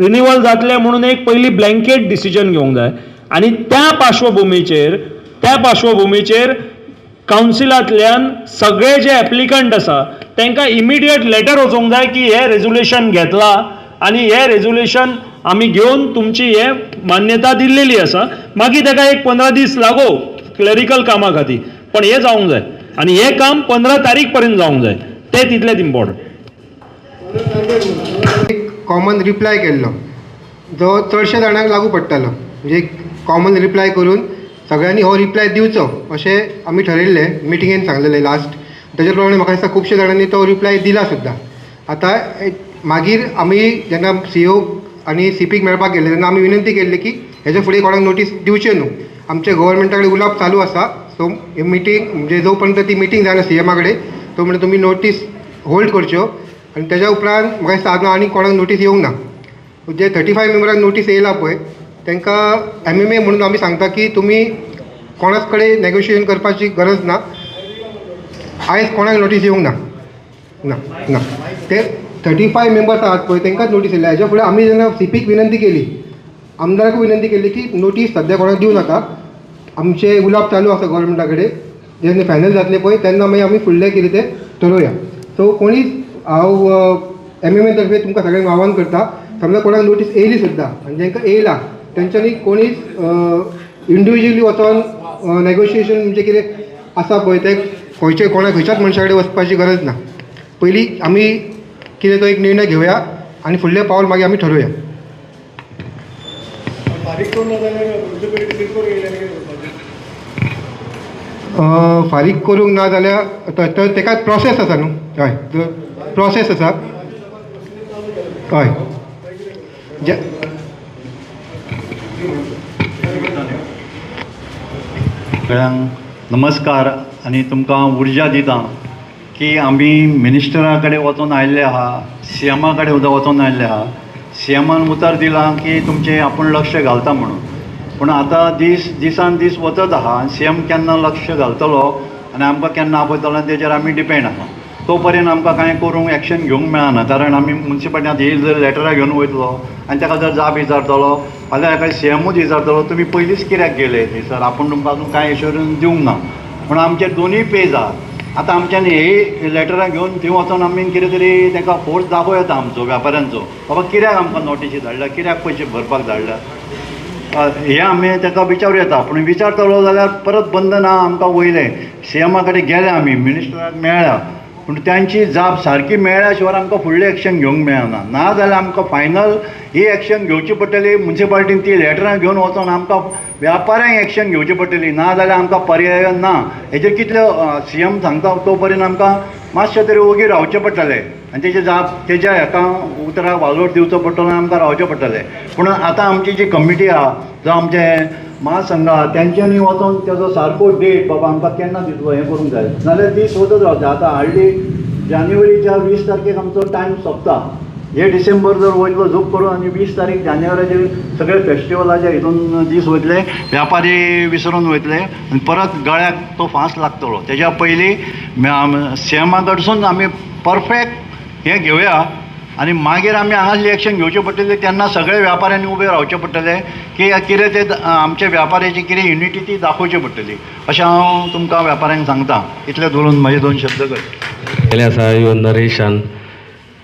रिन्युअल जातले म्हणून एक पयली ब्लँकेट डिसिजन घेवंक जाय आनी त्या पार्श्वभुमीचेर कावन्सिलांतल्यान सगळे जे एप्लिकंट आसा तांकां इमिडिएट लेटर वचोवंक जाय की हे रेजोल्युशन घेतला आनी हे रेजोल्युशन आमी घेवन तुमची हे मान्यता दिल्लेली आसा मागीर ताका एक 15 दीस लागो क्लॅरिकल कामा खातीर पण हे जावंक जाय आनी हे काम 15 तारीख पर्यंत जावंक जाय ते तितलेच इम्पॉर्टंट एक कॉमन रिप्लाय केल्लो जो चडशा जाणांक लागू पडटालो म्हणजे कॉमन रिप्लाय करून सगळ्यांनी हो रिप्लाय दिवचो अशें आमी ठरयल्लें मिटिंगेन सांगलेलें लास्ट तेजे प्रमाणे म्हाका दिसता खुबशे जाणांनी तो रिप्लाय दिला सुद्दां आतां मागीर आमी जेन्ना CEO आनी CPक मेळपाक गेले तेन्ना आमी विनंती केल्ली की हेजे फुडें कोणाक नोटीस दिवचे न्हू आमचे गव्हर्मेंटा कडेन उलोवप चालू आसा सो ही मिटींग म्हणजे जो पर्यंत ती मिटींग जायना CMा कडेन तो म्हणजे तुमी नोटीस होल्ड करच्यो आनी तेज्या उपरांत म्हाका दिसता आतां आनी कोणाक नोटीस येवंक ना जे 35 मेंबरांक नोटीस येयला पळय तांकां MMA म्हणून आमी सांगता की तुमी कोणाच कडेन नेगोशिएशन करपाची गरज ना आयज कोणाक नोटीस येवंक ना ते 35 मेंबर्स आहात पळय तांकांच नोटीस येयल्या हेज्या फुडें आमी जेन्ना CPक विनंती केली आमदाराक विनंती केली की नोटीस सद्या कोणाक दिवं नाका आमचे उलोवप चालू आसा गव्हर्मेंटा कडेन जेन्ना फायनल जातले पळय तेन्ना मागीर आमी फुडलें कितें तें ठरोवया सो कोणीच हांव MMA तर्फे तुमकां सगळ्यांक आव्हान करता समजा कोणाक नोटीस येयली सुद्दां आनी जांकां येयला तेंच्यांनी कोणीच इंडिविज्युअली वचोन नेगोशिएशन म्हणजे कितें आसा पळय तें खंयच्याच मनशा कडेन वचपाची गरज ना पयलीं आमी कितें तो एक निर्णय घेवया आनी फुडलें पावल मागीर आमी ठरोवया फारीक करूंक ना जाल्यार तेका प्रोसेस आसा न्हू हय प्रोसेस आसा हय जे सगळ्यांक नमस्कार आनी तुमकां उर्जा दिता की आमी मिनिस्टरा कडेन वचून आयिल्ले आहा, CMा कडेन सुद्दां वचून आयिल्ले आहा. CMान उतर दिलां की तुमचें आपूण लक्ष घालता म्हणून. पूण आतां दिसान दीस वचत आहा. CM केन्ना लक्ष घालतलो आनी आमकां केन्ना आपयतलो तेजेर आमी डिपेंड आहा. तो पर्यंत आमकां कांय करूंक एक्शन घेवंक मेळना. कारण आमी मुन्सिपाल्टींत ही जर लेटरां घेवन वयतलो आनी ताका जर जाप विचारतलो, फाल्यां ताका CMूच विचारतलो तुमी पयलींच कित्याक गेले थंयसर, आपूण तुमकां अजून कांय एश्युरन्स दिवंक ना. पूण आमचे दोनूय पेज आहा. आतां आमच्यानी हे लेटरां घेवन थंय वचोन आमी कितें तरी ताका फोर्स दाखोव येता आमचो व्यापाऱ्यांचो, बाबा कित्याक आमकां नोटीसी धाडल्या, कित्याक पयशे भरपाक धाडल्या, हे आमी ताका विचारूं येता. पूण विचारतलो जाल्यार परत बंद ना आमकां वयले. CMा कडेन गेले आमी, मिनिस्टराक मेळ्ळ्या, पूण तांची जाप सारकी मेळ्ळ्या शिवाय आमकां फुडलें एक्शन घेवंक मेळना. ना जाल्यार आमकां फायनल ही एक्शन घेवची पडटली. मुन्सिपाल्टीन ती लेटरां घेवन वचोन आमकां व्यापाऱ्यांक एक्शन घेवची पडटली. ना जाल्यार आमकां पर्याय ना. हेजेर कितले CM सांगता तो पर्यंत आमकां मातशें तरी ओगी रावचें पडटलें आनी तेजे जाप तेज्या हेका उतराक वालोर दिवचो पडटलो आनी आमकां रावचें पडटलें. पूण आतां आमची जी कमिटी आहा, जो आमचे महासंघ आहा, तेंच्यांनी वचोन तेजो सारको डेट बाबा आमकां केन्ना दितलो हें करूंक जाय. नाल्यार दीस वचत रावता. आतां हार्डली जानेवारीच्या 20 तारखेक आमचो टायम सोंपता. हे डिसेंबर जर वयतलो झूप करून आनी 20 तारीख जानेवारीचे सगळे फेस्टिवलाचे हितून दीस वयतले, व्यापारी विसरून वयतले आनी परत गळ्याक तो फास लागतलो. तेज्या पयलीं CMा कडसून आमी परफेक्ट हें घेवया आनी मागीर आमी हांगासली एक्शन घेवची पडटली. तेन्ना सगळे व्यापाऱ्यांनी उबे रावचे पडटले की कितें ते आमच्या व्यापाऱ्याची कितें युनिटी ती दाखोवची पडटली. अशें हांव तुमकां व्यापाऱ्यांक सांगता. इतले धरून म्हाजे 2 शब्द कर केले आसा इवन नरेशान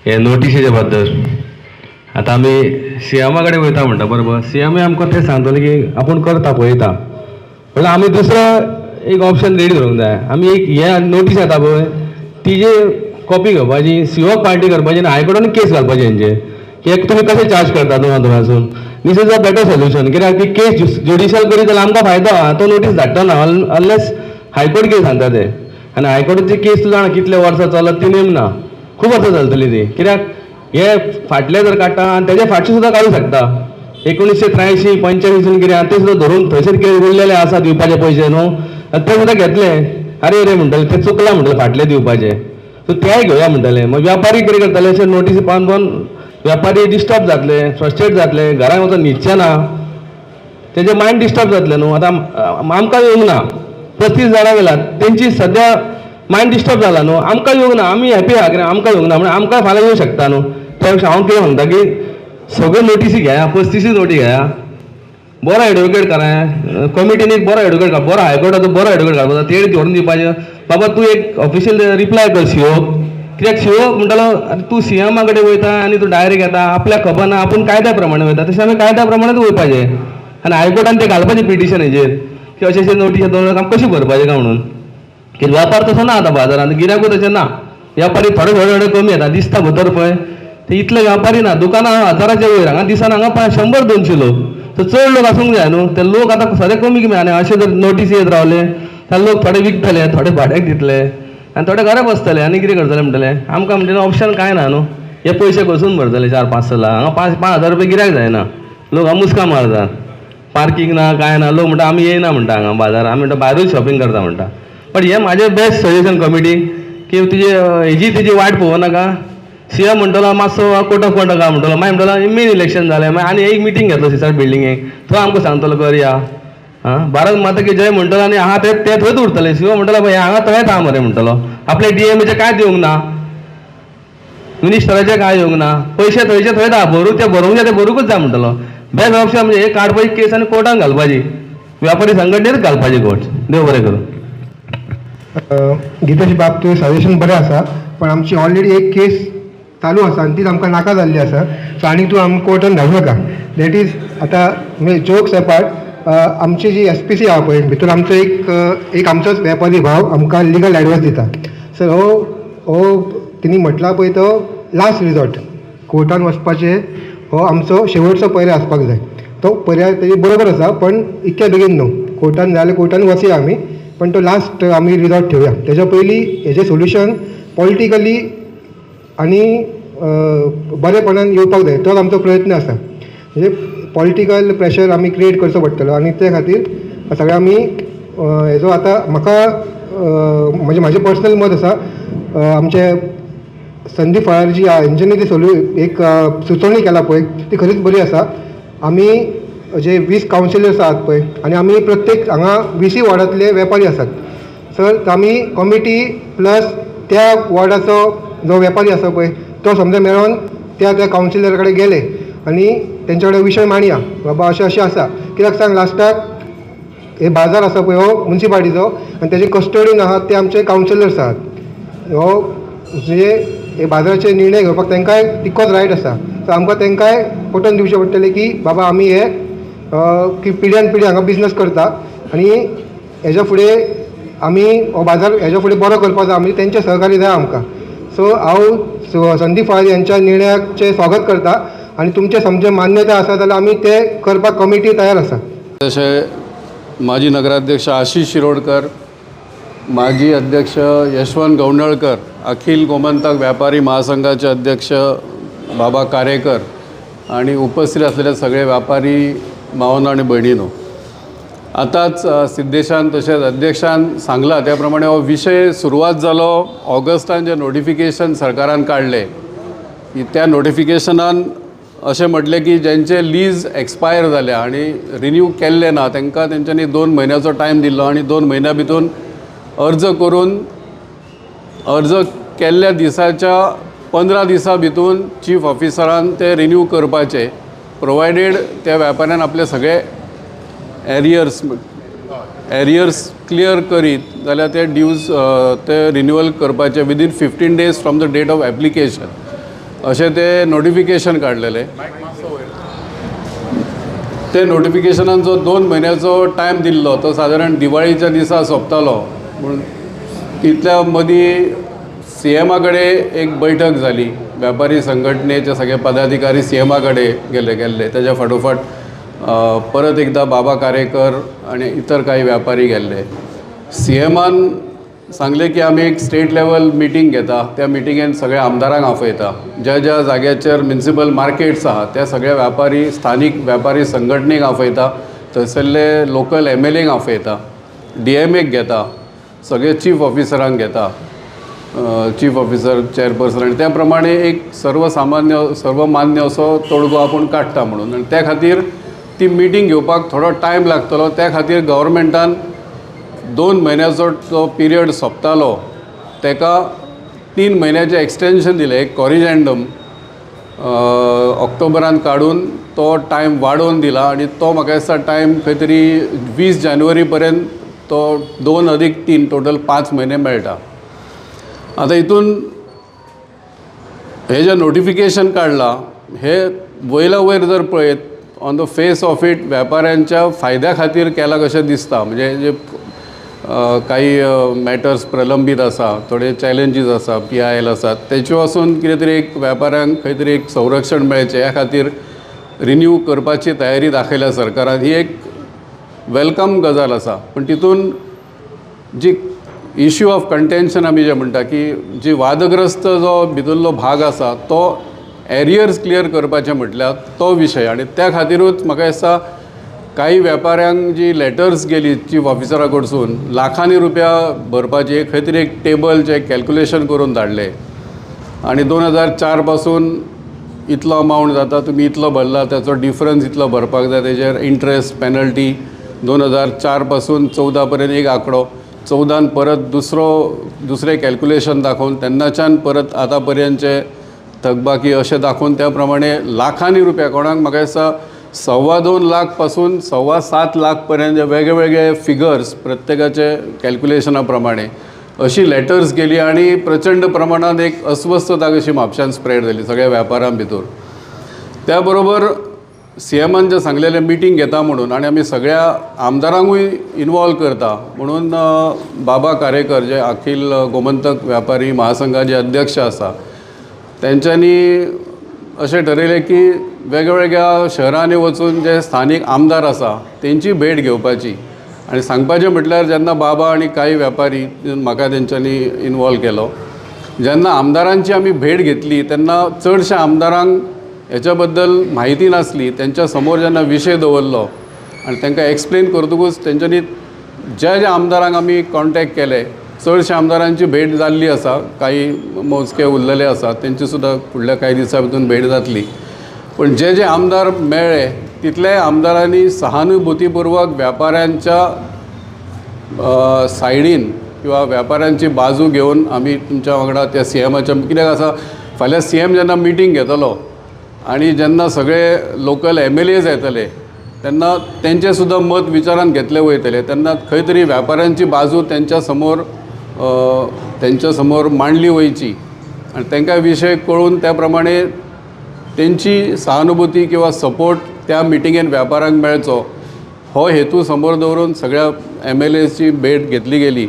हे नोटिशीचे बद्दल. आतां आमी CMा कडेन वयता म्हणटा बरोबर, CMय आमकां तें सांगतलें की आपूण करता पळयता, पूण आमी दुसरो एक ऑप्शन रेडी करूंक जाय. आमी एक हे नोटीस येता पळय तिजे कॉपी घेवपाची, CO पार्टी करपाची आनी हायकोर्टान केस घालपाची हेंचेर की एक तुमी कशें चार्ज करता दोगांसून. This is a better solution. कित्याक ती केस ज्युडिशियल करी जाल्यार आमकां फायदो आहा. तो नोटीस धाडटा ना अनलेस हायकोर्ट केस सांगता ते. आनी हायकोर्टाची केस तूं जाणा कितले वर्सां चलत ती नेमना, खूब वर्सां चलतली ती. कित्याक हे फाटले जर काडटा आनी तेजे फाटचे सुद्दां काडूं शकता. 1983-85 कितें ते सुद्दां धरून थंयसर कितें उरलेले आसा दिवपाचे पयशे न्हू, ते सुद्दां घेतले. अरे म्हणटले ते चुकला म्हणटले फाटले दिवपाचे, सो तेय घेवया म्हणटले. मग व्यापारी कितें करतले, अशें नोटीसी पावन व्यापारी डिस्टर्ब जातले, फ्रस्ट्रेट जातले, घरांत वचून न्हिदचे ना, तेजे मायंड डिस्टर्ब जातले न्हू. आतां आमकां येवंक ना, 35 जाणां गेल्यात तेंची सद्या मायंड डिस्टर्ब जाला न्हू. आमकां येवंक ना, आमी हॅपी आहा कित्याक आमकां येवंक ना, म्हणजे आमकां फाल्यां येवं शकता न्हू. त्या पेक्षा हांव कितें म्हणटा की सगळ्यो नोटीसी घेया, 35 नोटी घेया, बरो एडवोकेट करा, कमिटीन एक बरो एडवोकेट घाल, बरो हायकोर्टाचो बरो एडवोकेट घालपाचो, तेड धरून दिवपाचें. बाबा तूं एक ऑफिशियल रिप्लाय कर CO, कित्याक CO म्हणटालो तूं CMा कडेन वयता आनी तूं डायरेक्ट येता, आपल्याक खबर ना आपूण कायद्या प्रमाणे वयता, तशें आमी कायद्या प्रमाणेच वयपाचें. आनी हायकोर्टान तें घालपाचें पिटिशन हेजेर की अशें अशें नोटीस दोन आमकां कशी भरपाचें काय म्हणून. की व्यापार तसो ना आतां बाजारांत, गिरायकूय तशें ना. व्यापारी थोडे थोडे कमी येता, दिसता भितर पळय ते इतले व्यापारी ना. दुकानां 1000च्या वयर, हांगा दिसान हांगा 100-200 लोक, तर चड लोक आसूंक जाय न्हू. ते लोक आतां सगळे कमी कमी आनी अशें जर नोटीस येत रावले जाल्यार लोक थोडे विकतले, थोडे भाड्याक दितले आनी थोडे घरा बसतले आनी कितें करतले म्हणटले. आमकां म्हणजे ऑप्शन कांय ना न्हू. हे पयशे खसून भरतले 4-5 लाख, हांगा 5,000 रुपया गिरायक जायना. लोक हांगा मुस्का मारतात, पार्किंग ना काय ना. लोक म्हणटा आमी येयना म्हणटा हांगा बाजार, आमी म्हणटा भायरूच शॉपिंग करता म्हणटा. बट हे म्हाजें बेस्ट सजेशन कमिटी की तुजी हेजी तेजी वाट पळोवं नाका. CM म्हणटलो मातसो कोर्ट ऑफ कंडक्ट आहा म्हणटलो, मागीर म्हणटलो मेन इलेक्शन जालें, मागीर आनी एक मिटींग घेतलो सिसाट बिल्डिंगेक, तो आमकां सांगतलो करया. भारत माता की जय म्हणटलो आनी आहा ते थंयच उरतले. CO म्हणटलो भाई हांगा थंयच आहा मरे म्हणटलो, आपले DMAचे काय दिवंक ना, मिनिस्टराचे काय येवंक ना, पयशे थंयचे थंयच आहा, भरूंक जाय ते भरूकच जाय म्हणटलो. बेस्ट ऑप्शन म्हणजे हे काडपाची केस आनी कोर्टान घालपाची, व्यापारी संघटनेत घालपाची कोर्ट. देव बरें करूं. गितेश बाब तुवें सजेशन बरें आसा, पण आमची ऑलरेडी एक केस चालू आसा आनी तीच आमकां नाका जाल्ली आसा. सो आनी तूं आमकां कोर्टान धाडूं नाका. दॅट इज आतां म्हणजे जोक्स अपार्ट, आमची जी SPC आहा पळय भितर आमचो एक आमचोच वेपारी भाव आमकां लिगल एडवायस दिता. सो हो तिणी म्हटला पळय तो लास्ट रिजॉर्ट, कोर्टान वचपाचें हो आमचो शेवटचो पर्याय आसपाक जाय. तो पर्याय तेजे बरोबर आसा, पण इतक्या बेगीन न्हू. कोर्टान जाल्यार कोर्टान वचया आमी, पण तो लास्ट आमी रिजॉर्ट ठेवया. तेज्या पयलीं हेजें सोल्युशन पॉलिटिकली आनी बरेपणान येवपाक जाय, तोच आमचो प्रयत्न आसा. म्हणजे पॉलिटिकल प्रेशर आमी क्रिएट करचो पडटलो आनी ते खातीर सगळे आमी हेजो आतां म्हाका म्हणजे म्हजें पर्सनल मत आसा आमचे संदीप फळार जी हेंच्यांनी ती एक सुचोवणी केला पळय ती खरीच बरी आसा. आमी जे 20 कावन्सिलर्स आहात पळय आनी आमी प्रत्येक हांगा 20 वॉर्डांतले वेपारी आसात सर आमी कमिटी प्लस त्या वॉर्डाचो जो वेपारी आसा पळय तो समजा मेळोन त्या कावन्सिलरा कडेन गेले आनी तेंच्या कडेन विशय मांडया बाबा अशें अशें आसा कित्याक सांग लास्टाक हे बाजार आसा पळय हो मुन्सिपाल्टीचो आनी तेजे कस्टडीन आहात ते आमचे कावन्सिलर्स आहात हो म्हणजे हे बाजाराचे निर्णय घेवपाक तांकांय तितकोच रायट आसा सो आमकां तांकांय पटोवन दिवचें पडटलें की बाबा आमी हे की पिढ्यान पिढी हांगा बिजनस करता आनी हेज्या फुडें आमी हो बाजार हेज्या फुडें बरो करपाक जाय म्हणजे तेंचें सहकार्य जाय आमकां. सो हांव संदीप फळार यांच्या निर्णयाचें स्वागत करता आनी तुमचे समजे मान्यता आसा जाल्यार आमी ते करपाक कमिटी तयार आसा. तशें माजी नगराध्यक्ष आशिष शिरोडकर, माजी अध्यक्ष यशवंत गवंडळकर, अखिल गोमंतक व्यापारी महासंघाचे अध्यक्ष बाबा कारेकर आणि उपस्थित असलेले सगळे व्यापारी मावनो आणि भयणीनो, आतांच सिद्धेशान तशेंच अध्यक्षान सांगला त्या प्रमाणे हो विशय सुरवात जालो ऑगस्टान जे नोटिफिकेशन सरकारान काडले की त्या नोटिफिकेशनान अशें म्हटलें की ज्यांचे लीज एक्सपायर जाल्या आनी रिन्यू केल्ले ना तांकां तेंच्यांनी 2 म्हयन्याचो टायम दिल्लो आनी 2 म्हयन्या भितर अर्ज करून अर्ज केल्ल्या दिसाच्या 15 दिसां भितर चीफ ऑफिसरान ते रिन्यू करपाचे प्रोवायडेड त्या व्यापाऱ्यान आपले सगळे एरियर्स क्लियर करीत जाल्यार ते ड्यूज ते रिन्यूअल करपाचे within 15 days from the date of application अशें ते नोटिफिकेशन काडलेले. ते नोटिफिकेशनान जो 2 म्हयन्याचो टायम दिल्लो तो सादारण दिवाळीच्या दिसा सोंपतालो पूण तितल्या मदीं CMA कडेन एक बैठक जाली. व्यापारी संघटनेचे सगळे पदाधिकारी CMA कडेन गेल्ले तेज्या फाटोफाट परत एकदा बाबा कारेकर आणि इतर काही व्यापारी गेल्ले. CMAन सांगले की आमी एक स्टेट लेवल मिटींग घेता त्या मिटिंगेन सगळ्या आमदारांक आफयता ज्या ज्या जाग्याचेर म्युनिसिपल मार्केट्स आहात त्या सगळ्या व्यापारी स्थानीक व्यापारी संघटनेक आफयता थंयसरले लोकल MLAंक आफयता DMAक घेता सगळे चीफ ऑफिसरांक घेता चीफ ऑफिसर चेअरपर्सन आणि त्या प्रमाणे एक सर्वमान्य असो तोडगो आपूण काडटा म्हणून आनी त्या खातीर ती मिटींग घेवपाक थोडो टायम लागतलो. त्या खातीर गव्हर्मेंटान 2 म्हयन्याचो जो पिरियड सोंपतालो तेका 3 म्हयन्याचें एक्सटेंशन दिलें एक कॉरिजेंडम ऑक्टोबरान काडून तो टायम वाडोवन दिला आनी तो म्हाका दिसता टायम खंय तरी 20 जानेवारी पर्यंत तो 2 + 3 टोटल 5 म्हयने मेळटा. आतां हितून हे जे नोटिफिकेशन काडलां हे वयल्या वयर जर पळयत on the face of it व्यापाऱ्यांच्या फायद्या खातीर केला कशें दिसता. म्हणजे जे काही मॅटर्स प्रलंबीत आसा थोडे चॅलेंजीस आसा PIL आसात तेचे वचून कितें तरी एक व्यापाऱ्यांक खंय तरी एक संरक्षण मेळचें ह्या खातीर रिन्यू करपाची तयारी दाखयल्या सरकारान ही एक वेलकम गजाल आसा. पण तितून जी इश्यू ऑफ कंटेन्शन आमी जे म्हणटा की जी वादग्रस्त जो भितरलो भाग आसा तो एरियर्स क्लियर करपाचें म्हटल्यार तो विशय आनी त्या खातीरूच म्हाका दिसता काही व्यापाऱ्यांक जी लेटर्स गेली चीफ ऑफिसरा कडसून लाखांनी रुपया भरपाची खंय तरी एक टेबलचे कॅल्क्युलेशन करून धाडले आनी 2004 पासून इतलो अमावंट जाता तुमी इतलो भरला त्याचो डिफरन्स इतलो भरपाक जाय तेजेर इंट्रस्ट पेनल्टी 2004 पासून 14 पर्यंत एक आंकडो 14 परत दुसरें कॅल्क्युलेशन दाखोवन तेन्नाच्यान परत आतां पर्यंतचे थकबाकी अशें दाखोवन त्या प्रमाणे लाखांनी रुपया कोणाक म्हाका दिसता 2.25 लाख पासून 7.25 लाख पर्यंत वेगळे फिगर्स प्रत्येकाचे कॅल्क्युलेशना प्रमाणे अशी लेटर्स गेली आणि प्रचंड प्रमाणात एक अस्वस्थता कशी म्हापशान स्प्रेड जाली सगळ्या व्यापारां भितर. त्या बरोबर CMAन जे सांगलेले मिटींग घेता म्हणून आणि आमी सगळ्या आमदारांकूय इन्वॉल्व करता म्हणून बाबा कारेकर जे अखिल गोमंतक व्यापारी महासंघाचे अध्यक्ष आसा तेंच्यांनी अशें ठरयलें की वेगवेगळ्या शहरांनी वचून जे स्थानीक आमदार आसा तेंची भेट घेवपाची आणि सांगपाचें म्हटल्यार जेन्ना बाबा आणि काही व्यापारी म्हाका तेंच्यांनी इन्वॉल्व केलो जेन्ना आमदारांची आमी भेट घेतली तेन्ना चडशा आमदारांक हेच्या बद्दल म्हायती नासली तेंच्या समोर जेन्ना विशय दवरलो आनी तांकां एक्सप्लेन करतकूच तेंच्यांनी ज्या आमदारांक आमी कॉन्टॅक्ट केले चडशा आमदारांची भेट जाल्ली आसा, काही मोजके उरलेले आसा तेंची सुद्दां फुडल्या काही दिसां भितर भेट जातली. पण जे आमदार मेळ्ळे तितले आमदारांनी सहानुभुतीपूर्वक व्यापाऱ्यांच्या सायडीन किंवा व्यापाऱ्यांची बाजू घेवन आमी तुमच्या वांगडा त्या CMच्या कित्याक आसा फाल्यां CM जेन्ना मिटींग घेतलो आनी जेन्ना सगळे लोकल MLAs येतले तेन्ना तेंचें सुद्दां मत विचारान घेतले वयतले तेन्ना खंय तरी व्यापाऱ्यांची बाजू तेंच्या समोर मांडली वयची आनी तांकां विशय कळून त्या प्रमाणे तेंची सहानुभूती किंवा सपोर्ट त्या मिटिंगेन व्यापाऱ्यांक मेळचो हो हेतू समोर दवरून सगळ्या MLAची भेट घेतली गेली.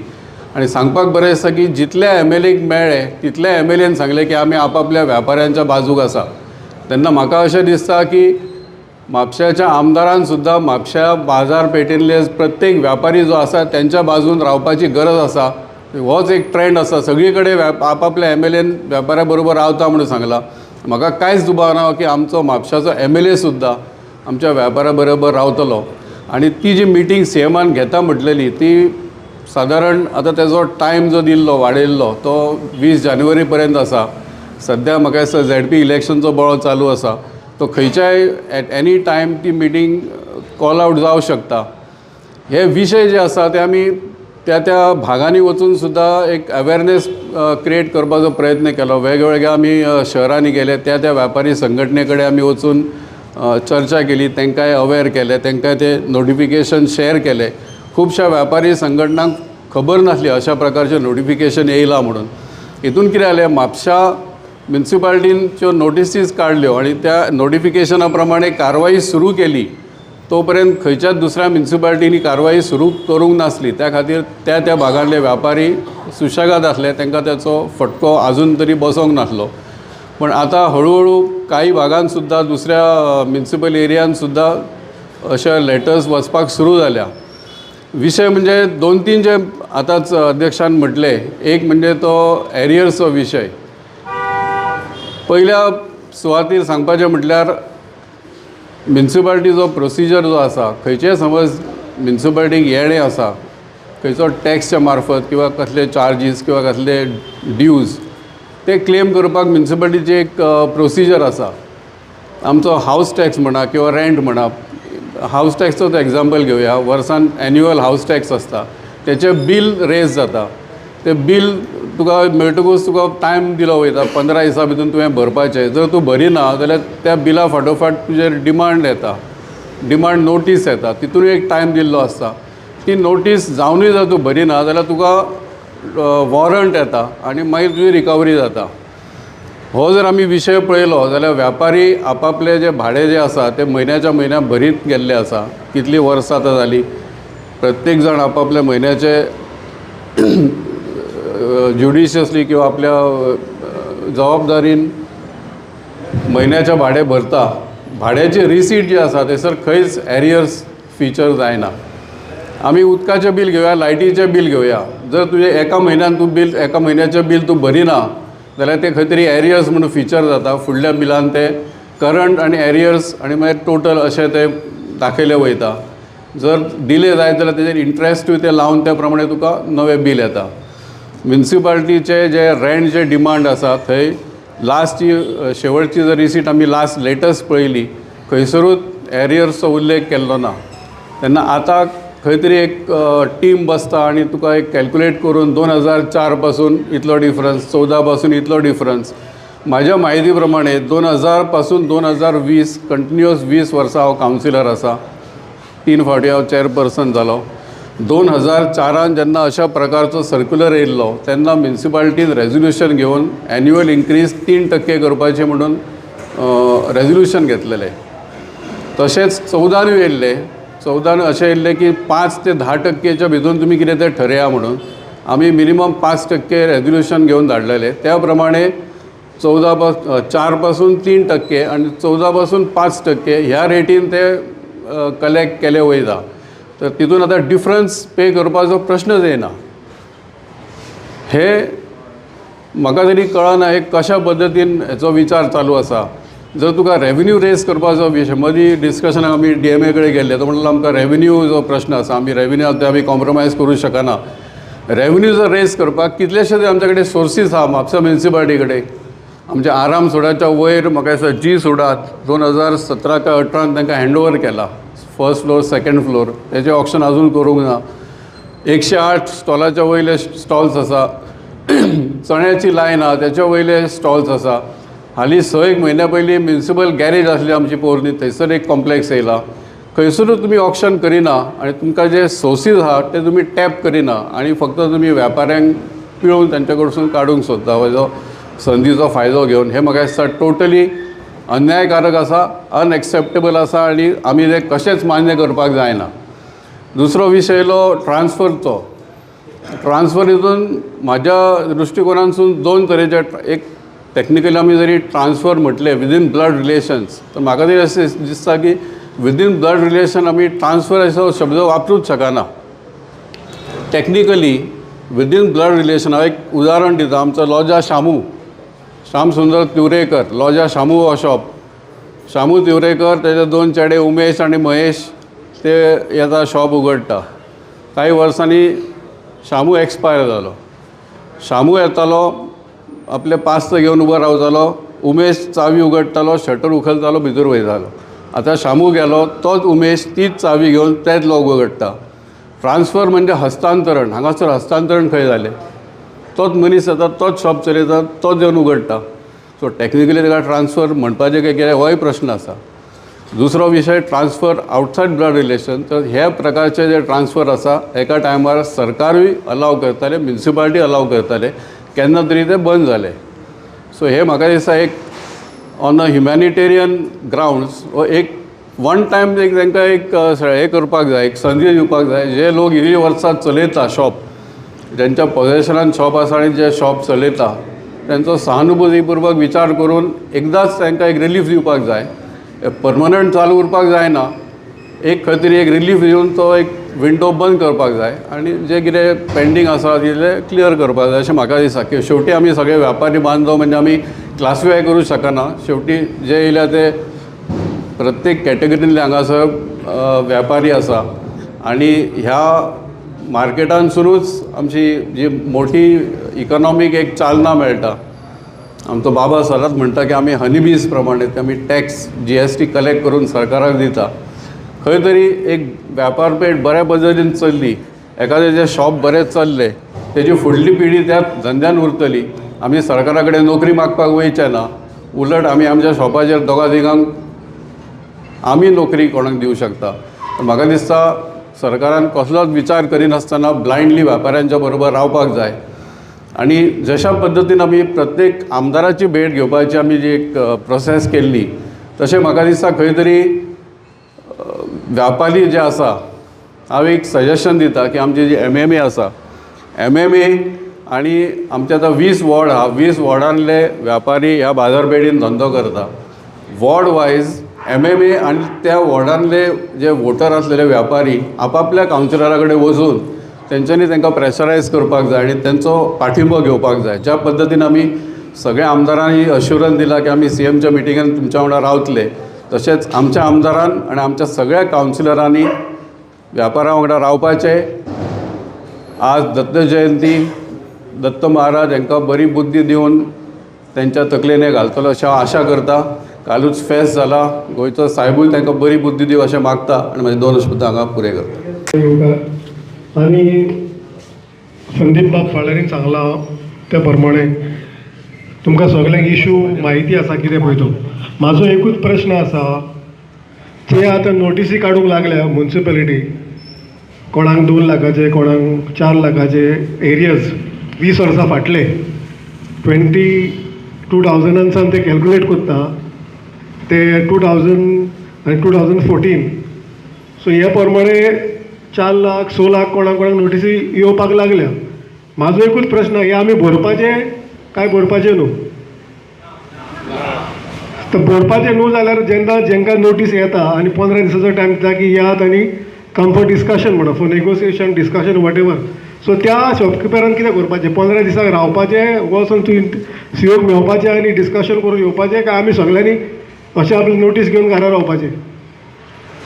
आनी सांगपाक बरें दिसता की जितल्या MLAक मेळ्ळे तितल्या MLAन सांगलें की आमी आपापल्या व्यापाऱ्यांच्या बाजूक आसा. तेन्ना म्हाका अशें दिसता की म्हापश्याच्या आमदारान सुद्दां म्हापश्या बाजारपेठेंतले प्रत्येक व्यापारी जो आसा त्यांच्या बाजून रावपाची गरज आसा. होच एक ट्रेंड आसा, सगळी कडेन आपापल्या MLAन व्यापाऱ्या बरोबर रावता म्हणून सांगला. म्हाका कांयच दुबाव ना की आमचो म्हापश्याचो MLA सुद्दां आमच्या व्यापाऱ्या बरोबर रावतलो. आनी ती जी मिटींग CMन घेता म्हटलेली ती सादारण आतां तेजो टायम जो दिल्लो वाडयल्लो तो 20 जानेवारी पर्यंत आसा. सद्या म्हाका दिसता ZP इलेक्शनचो बळो चालू आसा, तो खंयच्याय एट एनी टायम ती मिटींग कॉल आउट जावं शकता. हे विशय जे आसा ते आमी त्या भागांनी वचून सुद्दां एक अवेरनेस क्रिएट करपाचो प्रयत्न केलो. वेगवेगळ्या आमी शहरांनी गेले, त्या व्यापारी संघटने कडेन आमी वचून चर्चा केली, तांकांय अवेअर केले, तांकां ते नोटिफिकेशन शेअर केले. खुबशा व्यापारी संघटनांक खबर नासली अशा प्रकारचे नोटिफिकेशन येयला म्हणून. हितून कितें जालें, म्हापशा म्युन्सिपाल्टीच्यो नोटिसीस काडल्यो आनी त्या नोटिफिकेशना प्रमाणे कारवाई सुरू केली. तोपर्यंत खंयच्याच दुसऱ्या म्युन्सिपाल्टींनी कारवाई सुरू करूंक नासली. त्या खातीर त्या भागांतले व्यापारी सुशेगाद आसले, तांकां त्याचो फटको आजून तरी बसोंक नासलो. पण आतां हळूहळू काही भागांत सुद्दां दुसऱ्या म्युन्सिपल एरियान सुद्दां अशे लेटर्स वचपाक सुरू जाल्या. विशय म्हणजे 2-3 जे आतांच अध्यक्षान म्हटले. एक म्हणजे तो एरियर्सचो विशय. पयल्या सुवातेर सांगपाचें म्हटल्यार म्युन्सिपाल्टीचो प्रोसिजर जो आसा, खंयचेय समज म्युन्सिपाल्टीक येणें आसा खंयचो टॅक्सच्या मार्फत किंवा कसले चार्जीस किंवा कसले ड्यूज ते क्लेम करपाक म्युन्सिपाल्टीची एक प्रोसिजर आसा. आमचो हावस टॅक्स म्हणा किंवा रेंट म्हणा, हावस टॅक्सचोच एग्जाम्पल घेवया. वर्सान एन्युअल हावस टॅक्स आसता, तेचें बील रेज जाता. तें बील तुका मेळटकूच तुका टायम दिलो वयता, 15 दिसां भितर तुवें भरपाचें. जर तूं भरिना जाल्यार त्या बिला फाटोफाट तुजेर डिमांड येता, डिमांड नोटीस येता, तितून एक टायम दिल्लो आसता. ती नोटीस जावनूय जर तूं भरिना जाल्यार तुका वॉरंट येता आनी मागीर तुजी रिकवरी जाता. हो जर आमी विशय पळयलो जाल्यार व्यापारी आपापले जे भाडें जे आसा ते म्हयन्याच्या म्हयन्या भरीत गेल्ले आसा. कितलीं वर्सां आतां जालीं, प्रत्येक जाण आपापल्या म्हयन्याचे ज्युडिशियसली किंवा आपल्या जबाबदारीन म्हयन्याचें भाडें भरता. भाड्याची रिसीट जी आसा थंयसर खंयच एरियर्स फिचर जायना. आमी उदकाचें बील घेवया, लायटीचें बील घेवया. जर तुजें एका म्हयन्याचें बील तूं भरिना जाल्यार ते खंय तरी एरियर्स म्हणून फिचर जाता. फुडल्या बिलान ते करंट आनी एरियर्स आनी मागीर टोटल अशें ते दाखयलें वयता. जर डिले जायत जाल्यार तेजेर इंट्रस्टूय ते लावन त्या प्रमाणे तुका नवें बील येता. म्युन्सिपाल्टीचे जे रेंट डिमांड आसा थंय लास्टची शेवटची जर रिसीट आमी लेटस्ट पळयली खंयसरूच एरियर्सचो उल्लेख केल्लो ना. तेन्ना आतां खंय तरी एक टीम बसता आनी तुका एक कॅल्क्युलेट करून 2004 पासून इतलो डिफरन्स, 14 पासून इतलो डिफरन्स. म्हाज्या म्हायती प्रमाणे 2000 पासून 2020 कंटिन्युअस 20 वर्सां हांव कावन्सिलर आसा. 3 फावटी हांव चेअरपर्सन जालो. 2004 जेन्ना अशा प्रकारचो सर्क्युलर येयल्लो तेन्ना म्युन्सिपाल्टीन रेझोल्युशन घेवन एन्युअल इन्क्रीज 3% करपाचें म्हणून रेझोल्युशन घेतलेलें. तशेंच 14 येयल्ले. 14 अशें येयल्लें की 5 ते 10% भितर तुमी कितें तें ठरया म्हणून. आमी मिनिमम 5% रेझोल्युशन घेवन धाडलेले. त्या प्रमाणे 4 पासून 3% आनी 14 पासून 5% ह्या रेटीन ते कलेक्ट केले वयता. तर तितून आतां डिफरन्स पे करपाचो प्रश्नच येना. हे म्हाका तरी कळना हे कशा पद्दतीन हेचो विचार चालू आसा. जर तुका रेव्हेन्यू रेज करपाचो विशय मदीं डिस्कशनाक आमी DMA कडेन गेल्ले तो म्हणलो आमकां रेव्हेन्यू जो प्रश्न आसा आमी रेव्हेन्यू ते आमी कॉम्प्रोमायज करूंक शकना. रेव्हेन्यू जर रेज करपाक कितलेशेच आमचे कडेन सोर्सीस आहा म्हापसा म्युनिसिपालिटी कडेन. आमच्या आराम सोडाच्या वयर म्हाका दिसता जी सोडात 2017 का 18 तांकां हँडओवर केला. फर्स्ट फ्लोर सेकंड फ्लोर तेजें ऑप्शन अजून करूंक ना. 108 स्टॉलाच्या वयले स्टॉल्स आसा. चण्याची लायन आहा त्याच्या वयले स्टॉल्स आसा. हालीं 6 म्हयन्या पयलीं म्युनिसिपल गॅरेज आसली आमची पोरणी थंयसर एक कॉम्प्लेक्स येयला. खंयसरूच तुमी ऑप्शन करिना आनी तुमकां जे सोर्सीस आहा ते तुमी टॅप करिना आनी फक्त तुमी वेपाऱ्यांक पिळून तांचे कडसून काडूंक सोदता हो संदीचो फायदो घेवन. हे म्हाका दिसता टोटली अन्यायकारक आसा, अनएक्सेप्टेबल आसा आनी आमी ते कशेंच मान्य करपाक जायना. दुसरो विशय येयलो ट्रान्सफरचो. ट्रान्सफर हितून म्हाज्या दृश्टिकोनांतसून 2 तरेचे एक टॅक्निकली आमी जरी ट्रान्सफर म्हटले विदीन ब्लड रिलेशन्स तर म्हाका तरी अशें दिसता की विदीन ब्लड रिलेशन आमी ट्रान्सफर असो शब्द वापरूच शकना. टॅक्निकली विदीन ब्लड रिलेशन हांव एक उदाहरण दिता. आमचो लॉजा श्याम सुंदर तिवरेकर लॉजा शामू हो शॉप. शामू तिवरेकर तेजे 2 चेडे उमेश आनी महेश ते येता शॉप उगडटा. काही वर्सांनी शामू एक्सपायर जालो. शामू येतालो आपले पास्त घेवन उबो रावतालो. उमेश चावी उगडटालो, शटर उखलतालो, भितर वयतालो. आतां शामू गेलो तोच उमेश तीच चावी घेवन तेच लोक उगडटा. ट्रान्सफर म्हणजे हस्तांतरण. हांगासर हस्तांतरण खंय जालें. तोच मनीस येता तोच शॉप चलयता तोच येवन उगडटा. सो टॅक्निकली ताका ट्रान्सफर म्हणपाचें काय कितें होय प्रश्न आसा. दुसरो विशय ट्रान्सफर आउटसायड ब्लड रिलेशन. तर हे प्रकारचे जे ट्रान्सफर आसा एका टायमार सरकारूय अलाव करताले, म्युनिसिपालिटी अलाव करताले. केन्ना तरी ते बंद जाले. सो हे म्हाका दिसता एक ऑन अ ह्युमॅनिटेरियन ग्रावंड्स हो एक वन टायम एक तांकां एक हे करपाक जाय, एक संदी दिवपाक जाय. जे लोक इतली वर्सां चलयता शॉप, ज्यांच्या पोझेशनान शॉप आसा आनी जे शॉप चलयता त्यांचो सहानुभूतीपूर्वक विचार करून एकदाच तांकां एक रिलीफ दिवपाक जाय. परमनंट चालू उरपाक जायना. एक खंय तरी एक रिलीफ दिवन तो एक विंडो बंद करपाक जाय आनी जे कितें पेंडींग आसा तितलें क्लियर करपाक जाय अशें म्हाका दिसता. की शेवटी आमी सगळे व्यापारी बांदव म्हणजे आमी क्लासिफाय करूंक शकना. शेवटी जे येयल्या ते प्रत्येक कॅटेगरींतले हांगासर व्यापारी आसा आनी ह्या मार्केटांतसूनच आमची जी मोठी इकॉनॉमीक एक चालना मेळटा. आमचो बाबा सदांच म्हणटा की आमी हनीबीज प्रमाणे आमी टॅक्स GST कलेक्ट करून सरकाराक दिता. खंय तरी एक व्यापारपेठ बऱ्या पद्दतीन चल्ली, एखादें जें शॉप बरें चल्लें तेजी फुडली पिढी त्या धंद्यान उरतली. आमी सरकारा कडेन नोकरी मागपाक वयचे ना. उलट आमी आमच्या शॉपाचेर दोगां तिगांक आमी नोकरी कोणाक दिवंक शकता. म्हाका दिसता सरकारान कसलोच विचार करिनासतना ब्लायंडली व्यापाऱ्यांच्या बरोबर रावपाक जाय. आनी जशा पद्दतीन आमी प्रत्येक आमदाराची भेट घेवपाची आमी जी एक प्रोसेस केल्ली तशें म्हाका दिसता खंय तरी व्यापारी जे आसा हांव एक सजेशन दिता की आमची जी MMA आसा MMA आनी आमचे आतां 20 वॉर्ड आहा. 20 वॉर्डांतले व्यापारी ह्या बाजारपेठीन धंदो करता. वॉर्ड वायज MMA आनी त्या वॉर्डांतले जे वोटर आसलेले व्यापारी आपापल्या कावन्सिलरा कडेन वचून तेंच्यांनी तांकां प्रेशरायज करपाक जाय आनी तेंचो पाठिंबो घेवपाक जाय. ज्या पद्दतीन आमी सगळ्या आमदारांनी अश्युरन्स दिला की आमी CMच्या मिटिंगान तुमच्या वांगडा रावतले, तशेंच आमच्या आमदारान आनी आमच्या सगळ्या कावन्सिलरांनी व्यापाऱ्यां वांगडा रावपाचें. आज दत्त जयंती, दत्त महाराज हांकां बरी बुद्धी दिवन तेंच्या तकलेन घालतलो अशें हांव आशा करता. कालूच फेस्त जाला. गोंयचो साहेबूय तांकां बरी बुद्धी दिवं अशें मागता आनी म्हाजे 2 शब्द हांगा पुरे करता. आणि संदीप बाब फाळारीन सांगला त्या प्रमाणे तुमकां सगळ्यांक इशू म्हायती आसा कितें पळय तो. म्हाजो एकूच प्रश्न आसा, ते आतां नोटिसी काडूंक लागल्या म्युनिसिपॅलिटी, कोणाक 2 लाखाचे, कोणाक 4 लाखाचे एरियाज 20 वर्सां फाटले 2000 ते कॅल्कुलेट करता ते 2000 आनी 2014. सो ह्या प्रमाणे 4 लाख 6 लाख कोणाक नोटिसी येवपाक लागल्या. म्हाजो एकूच प्रश्न, हे आमी भरपाचे काय भरपाचे न्हू? तर भरपाचे न्हू जाल्यार जेंकां नोटीस येता आनी 15 दिसाचो टायम दिता की यात आनी कम फॉर डिस्कशन म्हणून for negotiation discussion what ever. So त्या शॉपकिपरान कितें करपाचें? 15 दिसाक रावपाचें, वचून तूं COक मेळपाचें आनी डिस्कशन करून येवपाचें, काय आमी सगळ्यांनी अशें आपली नोटीस घेवन घरा रावपाचें.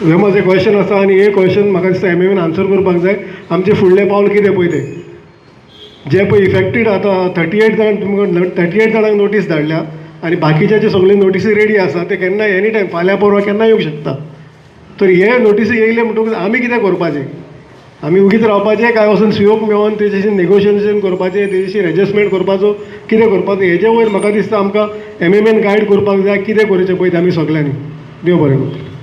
हे म्हजें क्वेश्चन आसा आनी हे क्वेश्चन म्हाका दिसता MMAन आन्सर करपाक जाय. आमचें फुडलें पावल कितें पळय तें जे पळय इफेक्टेड आतां 38 जाण तुमकां 38 जाणांक नोटीस धाडल्या आनी बाकीचे सगळे नोटीसी रेडी आसा ते केन्ना एनी टायम फाल्यां परवा केन्ना येवंक शकता. तर हे नोटीसी येयले म्हणटकूच आमी कितें करपाचें? आमी उगीच रावपाचें काय वचून COक मेळोन तेजेशी नेगोशिएशन करपाचें, तेजेशी एडजस्टमेंट करपाचो, कितें करपाचें? हेजे वयर म्हाका दिसता आमकां MMAन गायड करपाक जाय कितें करचें पळय तें आमी सगल्यांनी. देव बरें करूं.